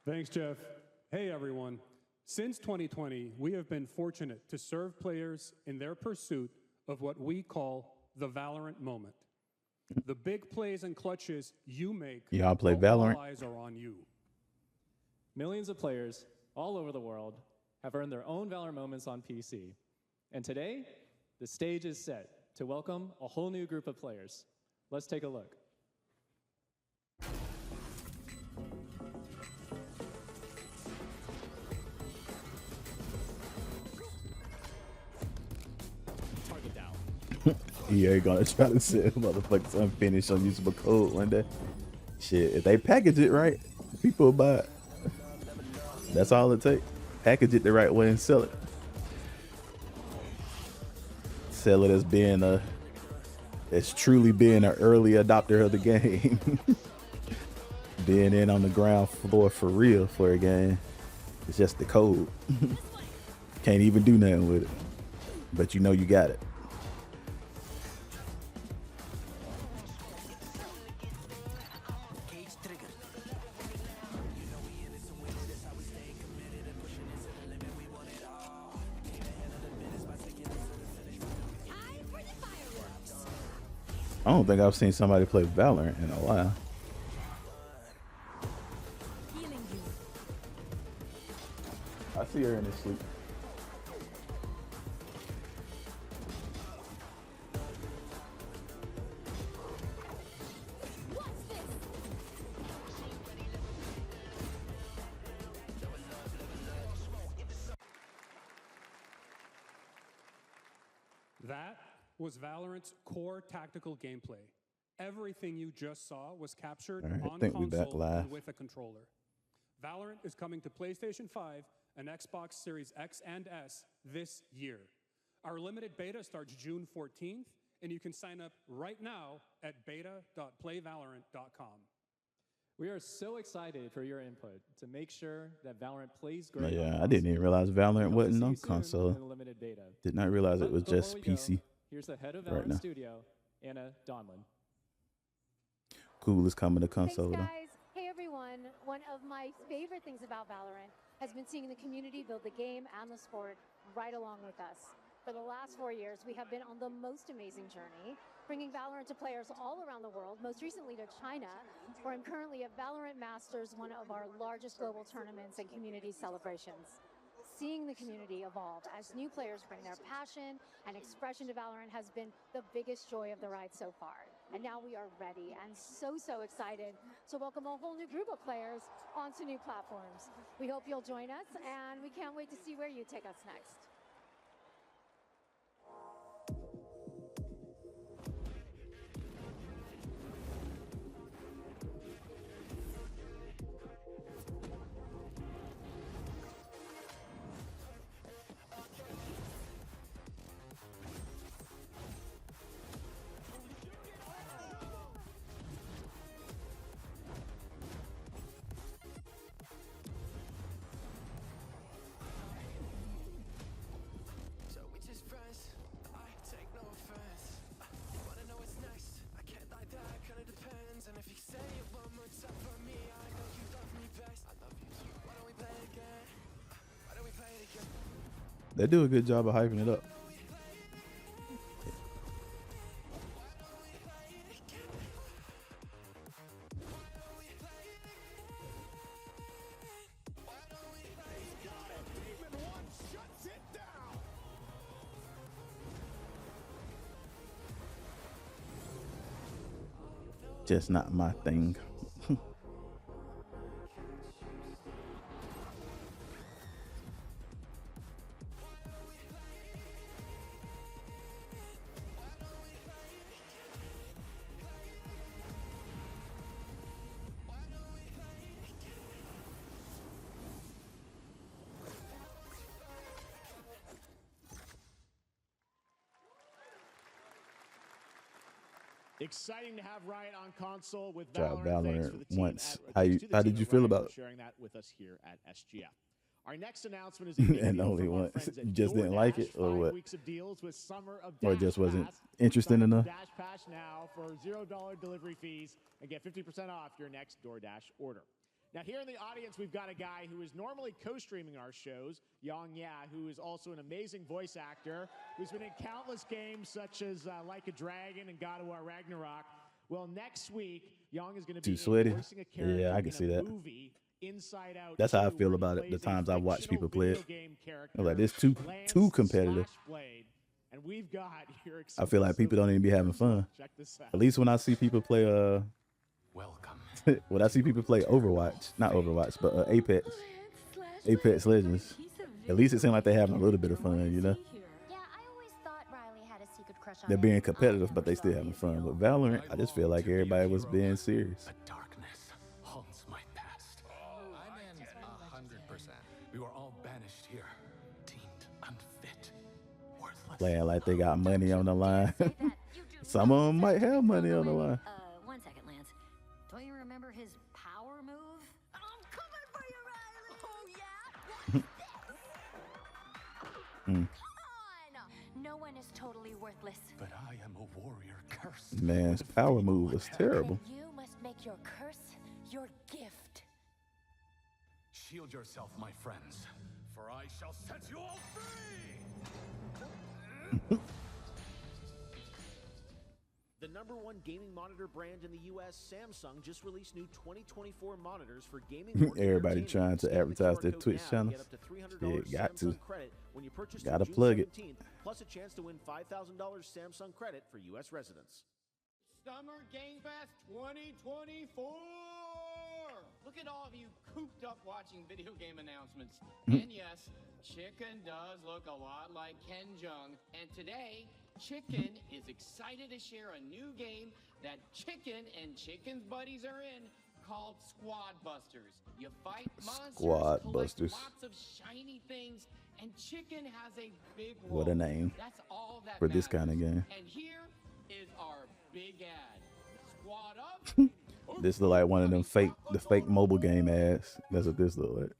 Thanks, Jeff. Hey, everyone. Since 2020, we have been fortunate to serve players in their pursuit of what we call the Valorant moment. The big plays and clutches you make, Y'all play while Valorant? all eyes are on you. Millions of players all over the world have earned their own Valorant moments on PC. And today, the stage is set to welcome a whole new group of players. Let's take a look. Target down. EA gonna try to sell motherfuckers unfinished unusable code one day. Shit, if they package it right, people will buy it. That's all it takes. Package it the right way and sell it. Sell it as being as truly being an early adopter of the game. Being in on the ground floor for real for a game. It's just the code. Can't even do nothing with it. But you know you got it. I don't think I've seen somebody play Valorant in a while. I see her in his sleep. That was Valorant's core tactical gameplay. Everything you just saw was captured All right, I on think we back console live. and with a controller. Valorant is coming to PlayStation 5 and Xbox Series X and S this year. Our limited beta starts June 14th, and you can sign up right now at beta.playvalorant.com. We are so excited for your input to make sure that Valorant plays Oh, great. on yeah, I didn't even realize Valorant We hope to wasn't see on you soon in console. the limited beta. Did not realize it But was before just we go, PC. Here's the head of right Valorant now. Studio, Anna Donlin. Cool is coming to console. Thanks, though. guys. Hey, everyone. One of my favorite things about Valorant has been seeing the community build the game and the sport right along with us. For the last 4 years, we have been on the most amazing journey, bringing Valorant to players all around the world, most recently to China, where I'm currently at Valorant Masters, one of our largest global tournaments and community celebrations. Seeing the community evolve as new players bring their passion and expression to Valorant has been the biggest joy of the ride so far. And now we are ready and so excited to welcome a whole new group of players onto new platforms. We hope you'll join us, and we can't wait to see where you take us next. They do a good job of hyping it up. Just not my thing. Exciting to have Riot on console with Tried Valorant. Thanks Valorant for the team once. at, How thanks you? to the How team did you at feel Riot about for sharing that with us here at SGF. Our next announcement is a it? big And deal only from our once. friends at You just didn't like it, DoorDash. or 5 what? weeks of deals with Summer of Or Dash just wasn't Pass. interesting Sign up enough? for Dash Pass now for $0 delivery fees and get 50% off your next DoorDash order. Now, here in the audience, we've got a guy who is normally co-streaming our shows, Yang Ya, who is also an amazing voice actor, who's been in countless games such as Like a Dragon and God of War Ragnarok. Well, next week, Yang is going to be Too sweaty? voicing a character Yeah, I can in see a that. movie, Inside Out That's how I 2, feel where he about it. The plays a times I watch fictional people play video it, game I'm like, character, it's too Lance competitive. Slashblade. And we've got your I feel like people don't even be having fun. Check this out. At least when I see people play, Welcome. when I see people play Overwatch, not Overwatch, but Apex Legends. At least it seems like they're having a little bit of fun, you know. Yeah, I always thought Riley had a secret crush on They're him. being competitive, but they still having fun. With Valorant, I just feel like everybody was being serious. Darkness haunts my past. I'm in 100%. We were all banished here, deemed unfit, worthless. Playing like they got money on the line. Some of them might have money on the line. 1 second, Lance. Don't you remember his power move? I'm coming for you, Riley! Oh, yeah? Mm. Come on! No one is totally worthless. But I am a warrior cursed. Man's power move was terrible. You must make your curse your gift. Shield yourself, my friends, for I shall set you all free! The #1 gaming monitor brand in the U.S., Samsung, just released new 2024 monitors for gaming. Everybody trying to advertise their Twitch channels. Yeah, got to. Gotta plug it. Plus a chance to win $5,000 Samsung credit for U.S. residents. Summer Game Fest 2024! Look at all of you cooped up watching video game announcements. And yes, Chicken does look a lot like Ken Jeong. And today, Chicken is excited to share a new game that Chicken and Chicken's buddies are in called Squad Busters. You fight monsters, Squad collect Busters. lots of shiny things, and Chicken has a big role. What a name That's all that for this kind of matters. game. And here is our big ad. Squad up. This look like one of them the fake mobile game ads. That's what this look like.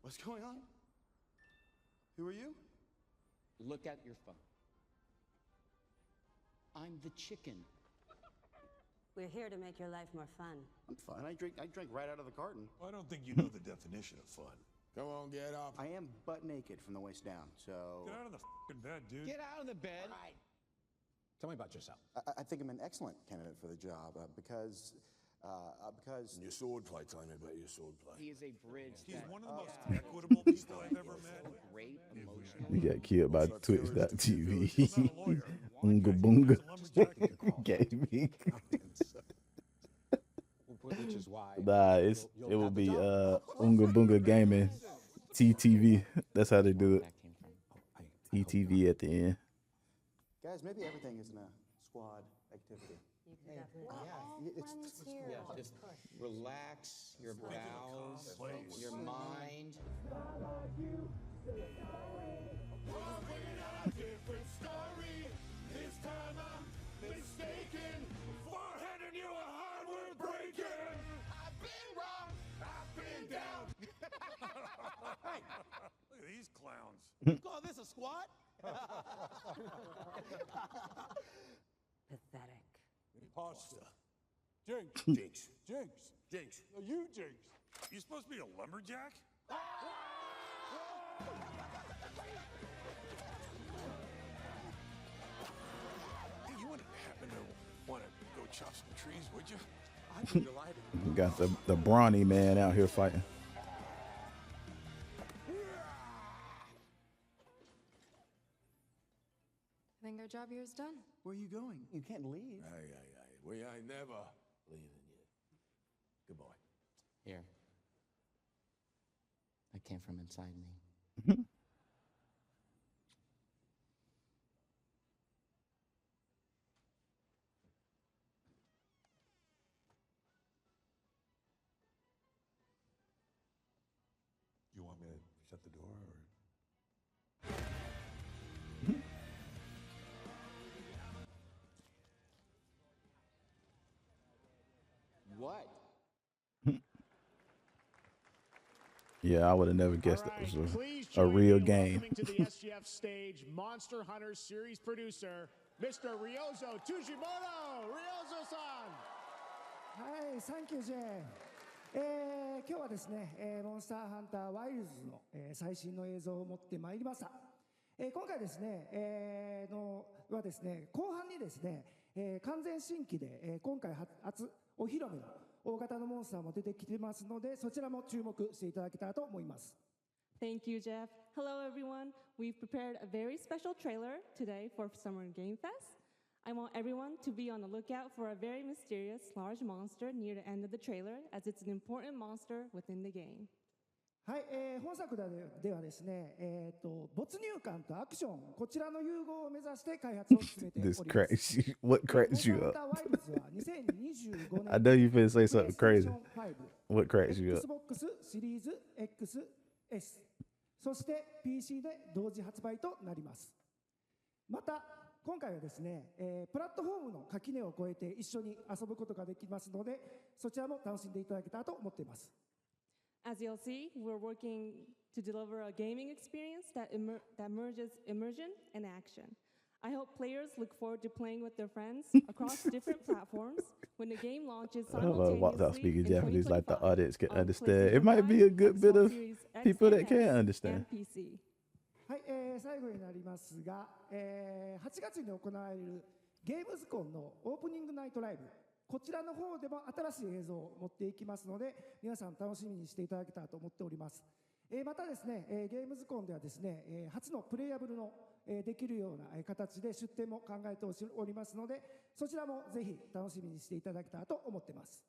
What's going on? Who are you? Look at your phone. I'm the chicken. We're here to make your life more fun. I'm fine. I drink right out of the carton. I don't think you know the definition of fun. Come on, get up. I am butt naked from the waist down, so. Get out of the f***ing bed, dude. Get out of the bed. Tell me about yourself. I think I'm an excellent candidate for the job because. Your sword play, tell me about your sword play. He is a bridge. He's one of the most equitable people I've ever met. Great emotional. We got killed by Twitch.tv. Unga Boonga Gaming. Which is why. Nah, it will be Unga Boonga Gaming TTV. That's how they do it. TTV at the end. Guys, maybe everything isn't a squad activity. Just relax your bowels, your mind. Different story. This time I'm mistaken. Forehanding you a hardware breaking. I've been wrong. I've been down. Hey, look at these clowns. You call this a squad? Pathetic. Imposter. Jinx. Jinx. No, you Jinx. You supposed to be a lumberjack? Hey, you wouldn't happen to want to go chop some trees, would you? I'd be delighted. We got the brawny man out here fighting. I think our job here is done. Where are you going? You can't leave. Aye. We ain't never leaving you. Good boy. Here. That came from inside me. You want me to shut the door or? what? Yeah, I would have never guessed that was Please a join real me in game. welcoming to the SGF stage Monster Hunter series producer, Mr. Ryozo Tujimoto. Ryozo-san. はい、サンキュージェン。今日はですね、モンスターハンターワイルズの、最新の映像を持ってまいりました。今回ですね、はですね、後半にですね、完全新規で、今回初お披露目の大型のモンスターも出てきてますので、そちらも注目していただけたらと思います。Thank you, Jeff. Hello, everyone. We've prepared a very special trailer today for Summer Game Fest. I want everyone to be on the lookout for a very mysterious large monster near the end of the trailer, as it's an important monster within the game. はい、本作ではですね、没入感とアクション、こちらの融合を目指して開発を進めております。This cracks you. What cracks you up? モンスターハンターワイルズは2025年 I know you finna say something crazy. What cracks you up? Xbox シリーズ XS、そして PC で同時発売となります。また今回はですね、プラットフォームの垣根を越えて一緒に遊ぶことができますので、そちらも楽しんでいただけたらと思っています。As you'll see, we're working to deliver a gaming experience that merges immersion and action. I hope players look forward to playing with their friends across different platforms when the game launches simultaneously Without speaking in Japanese like the 2025 audience can on understand. It PlayStation might be a 5, good bit Xbox of Series X people that and can S, understand. and PC. はい、最後になりますが、8月に行われるゲームズコンのオープニングナイトライブ、こちらの方でも新しい映像を持っていきますので、皆さん楽しみにしていただけたらと思っております。またですね、ゲームズコンではですね、初のプレイヤブルの、できるような形で出展も考えておりますので、そちらもぜひ楽しみにしていただけたらと思っています。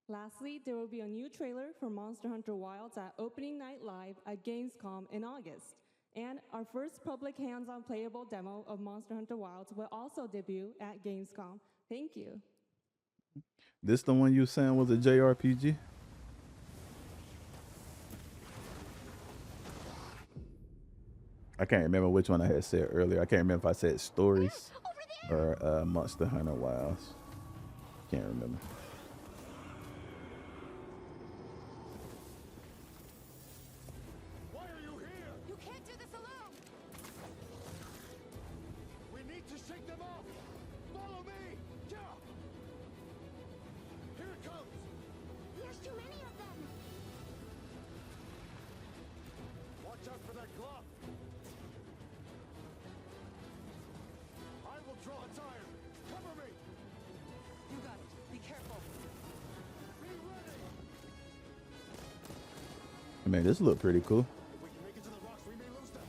Lastly, there will be a new trailer for Monster Hunter Wilds at Opening Night Live at Gamescom in August. And our first public hands-on playable demo of Monster Hunter Wilds will also debut at Gamescom. Thank you. This the one you were saying was a JRPG? I can't remember which one I had said earlier. I can't remember if I said stories or Monster Hunter Wilds. Can't remember. Why are you here? You can't do this alone. We need to shake them off. Follow me. Yeah. Here it comes. There's too many of them. Watch out for that glove. I will draw its iron. Cover me. You got it. Be careful. Be ready. Man, this look pretty cool. If we can make it to the rocks, we may lose them.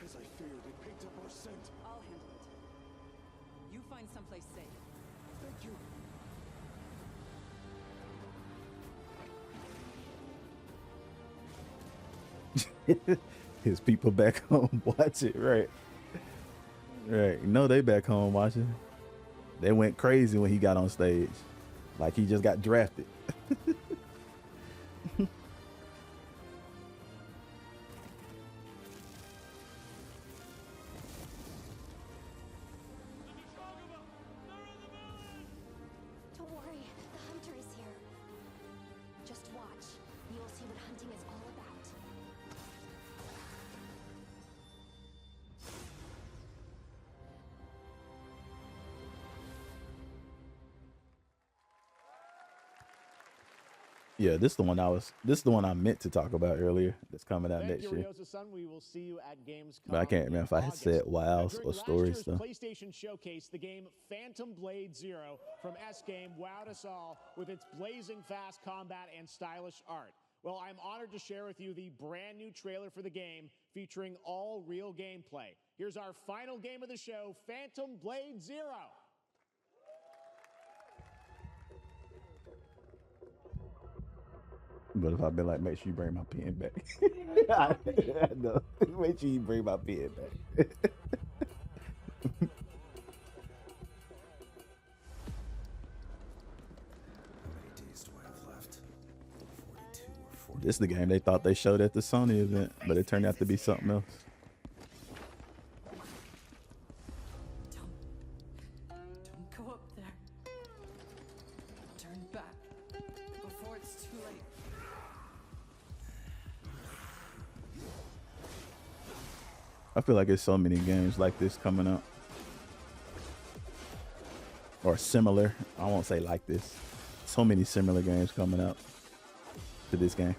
As I feared, it picked up our scent. I'll handle it. You find someplace safe. Thank you. His people back home watch it, right? Right. No, they back home watching. They went crazy when he got on stage. Like he just got drafted. Don't worry, the hunter is here. Just watch. You will see what hunting is all about. Yeah, this is the one I meant to talk about earlier. That's coming out Thank next you, year. Ryozo-san. We will see you at Gamescom. But I can't remember if I had said Wilds During or last stories year's stuff. PlayStation Showcase, the game Phantom Blade Zero from S-Game wowed us all with its blazing fast combat and stylish art. Well, I'm honored to share with you the brand new trailer for the game featuring all real gameplay. Here's our final game of the show, Phantom Blade Zero. But if I've been like, make sure you bring my pen back. I know. Make sure you bring my pen back. This is the game they thought they showed at the Sony event, but it turned out to be something else. Don't go up there. Turn back before it's too late. I feel like there's so many games like this coming up. Or similar. I won't say like this. So many similar games coming up to this game.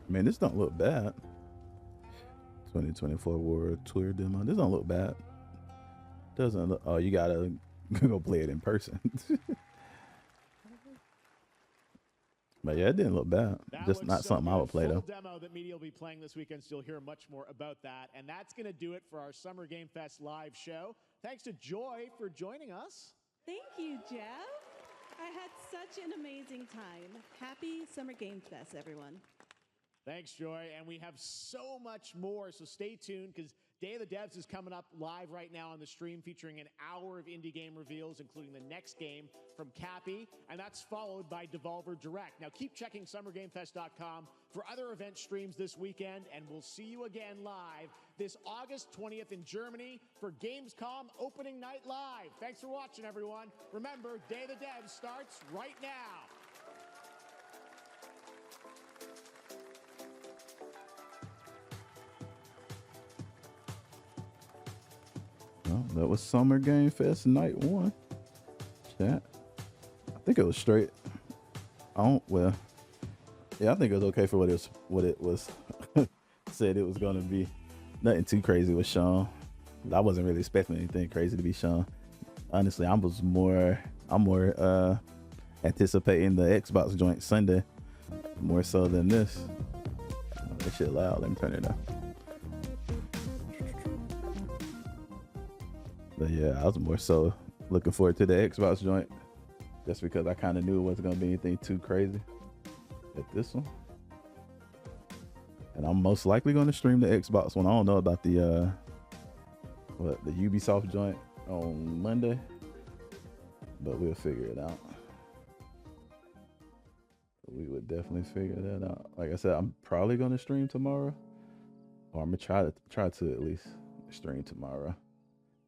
Man, this don't look bad. 2024 World Tour demo. This don't look bad. Doesn't look. Oh, you gotta go play it in person. But yeah, it didn't look bad. Just not something I would play though. Demo that media will be playing this weekend. So you'll hear much more about that. And that's going to do it for our Summer Game Fest live show. Thanks to Joy for joining us. Thank you, Jeff. I had such an amazing time. Happy Summer Game Fest, everyone. Thanks, Joy. And we have so much more, so stay tuned because Day of the Devs is coming up live right now on the stream, featuring an hour of indie game reveals, including the next game from Cappy, and that's followed by Devolver Direct. Now, keep checking SummerGameFest.com for other event streams this weekend, and we'll see you again live this August 20th in Germany for Gamescom Opening Night Live. Thanks for watching, everyone. Remember, Day of the Devs starts right now. Well, that was Summer Game Fest Night 1. Chat. I think it was straight. Well, yeah, I think it was okay for what it was said it was gonna be. Nothing too crazy with Sean. I wasn't really expecting anything crazy to be shown. Honestly, I'm more anticipating the Xbox joint Sunday more so than this. That shit loud. Let me turn it down. But yeah, I was more so looking forward to the Xbox joint just because I kind of knew it wasn't going to be anything too crazy at this one. And I'm most likely going to stream the Xbox one. I don't know about the Ubisoft joint on Monday, but we'll figure it out. We would definitely figure that out. Like I said, I'm probably going to stream tomorrow, or I'm going to try to at least stream tomorrow.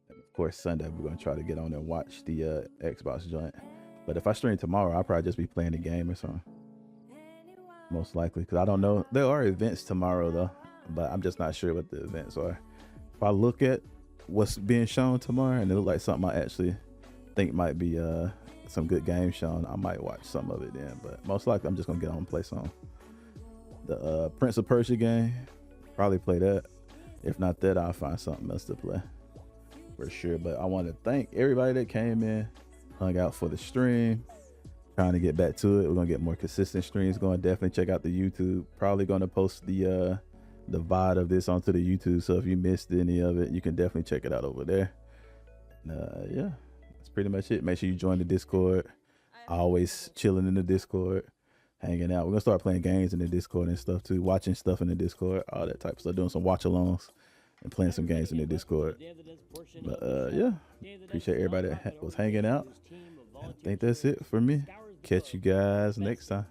And of course, Sunday, we're going to try to get on there and watch the Xbox joint. But if I stream tomorrow, I'll probably just be playing the game or something. Most likely, because I don't know. There are events tomorrow, though, but I'm just not sure what the events are. If I look at what's being shown tomorrow and it looks like something I actually think might be some good games shown, I might watch some of it then. But most likely, I'm just going to get on and play some. The Prince of Persia game, probably play that. If not that, I'll find something else to play. For sure. But I want to thank everybody that came in, hung out for the stream, trying to get back to it. We're gonna get more consistent streams going. Definitely check out the YouTube. Probably gonna post the VOD of this onto the YouTube, so if you missed any of it, you can definitely check it out over there. Yeah, that's pretty much it. Make sure you join the Discord. Always chilling in the Discord, hanging out. We're gonna start playing games in the Discord and stuff too, watching stuff in the Discord, all that type of stuff, doing some watch alongs and playing some games in the Discord. But yeah, appreciate everybody that was hanging out. And I think that's it for me. Catch you guys next time.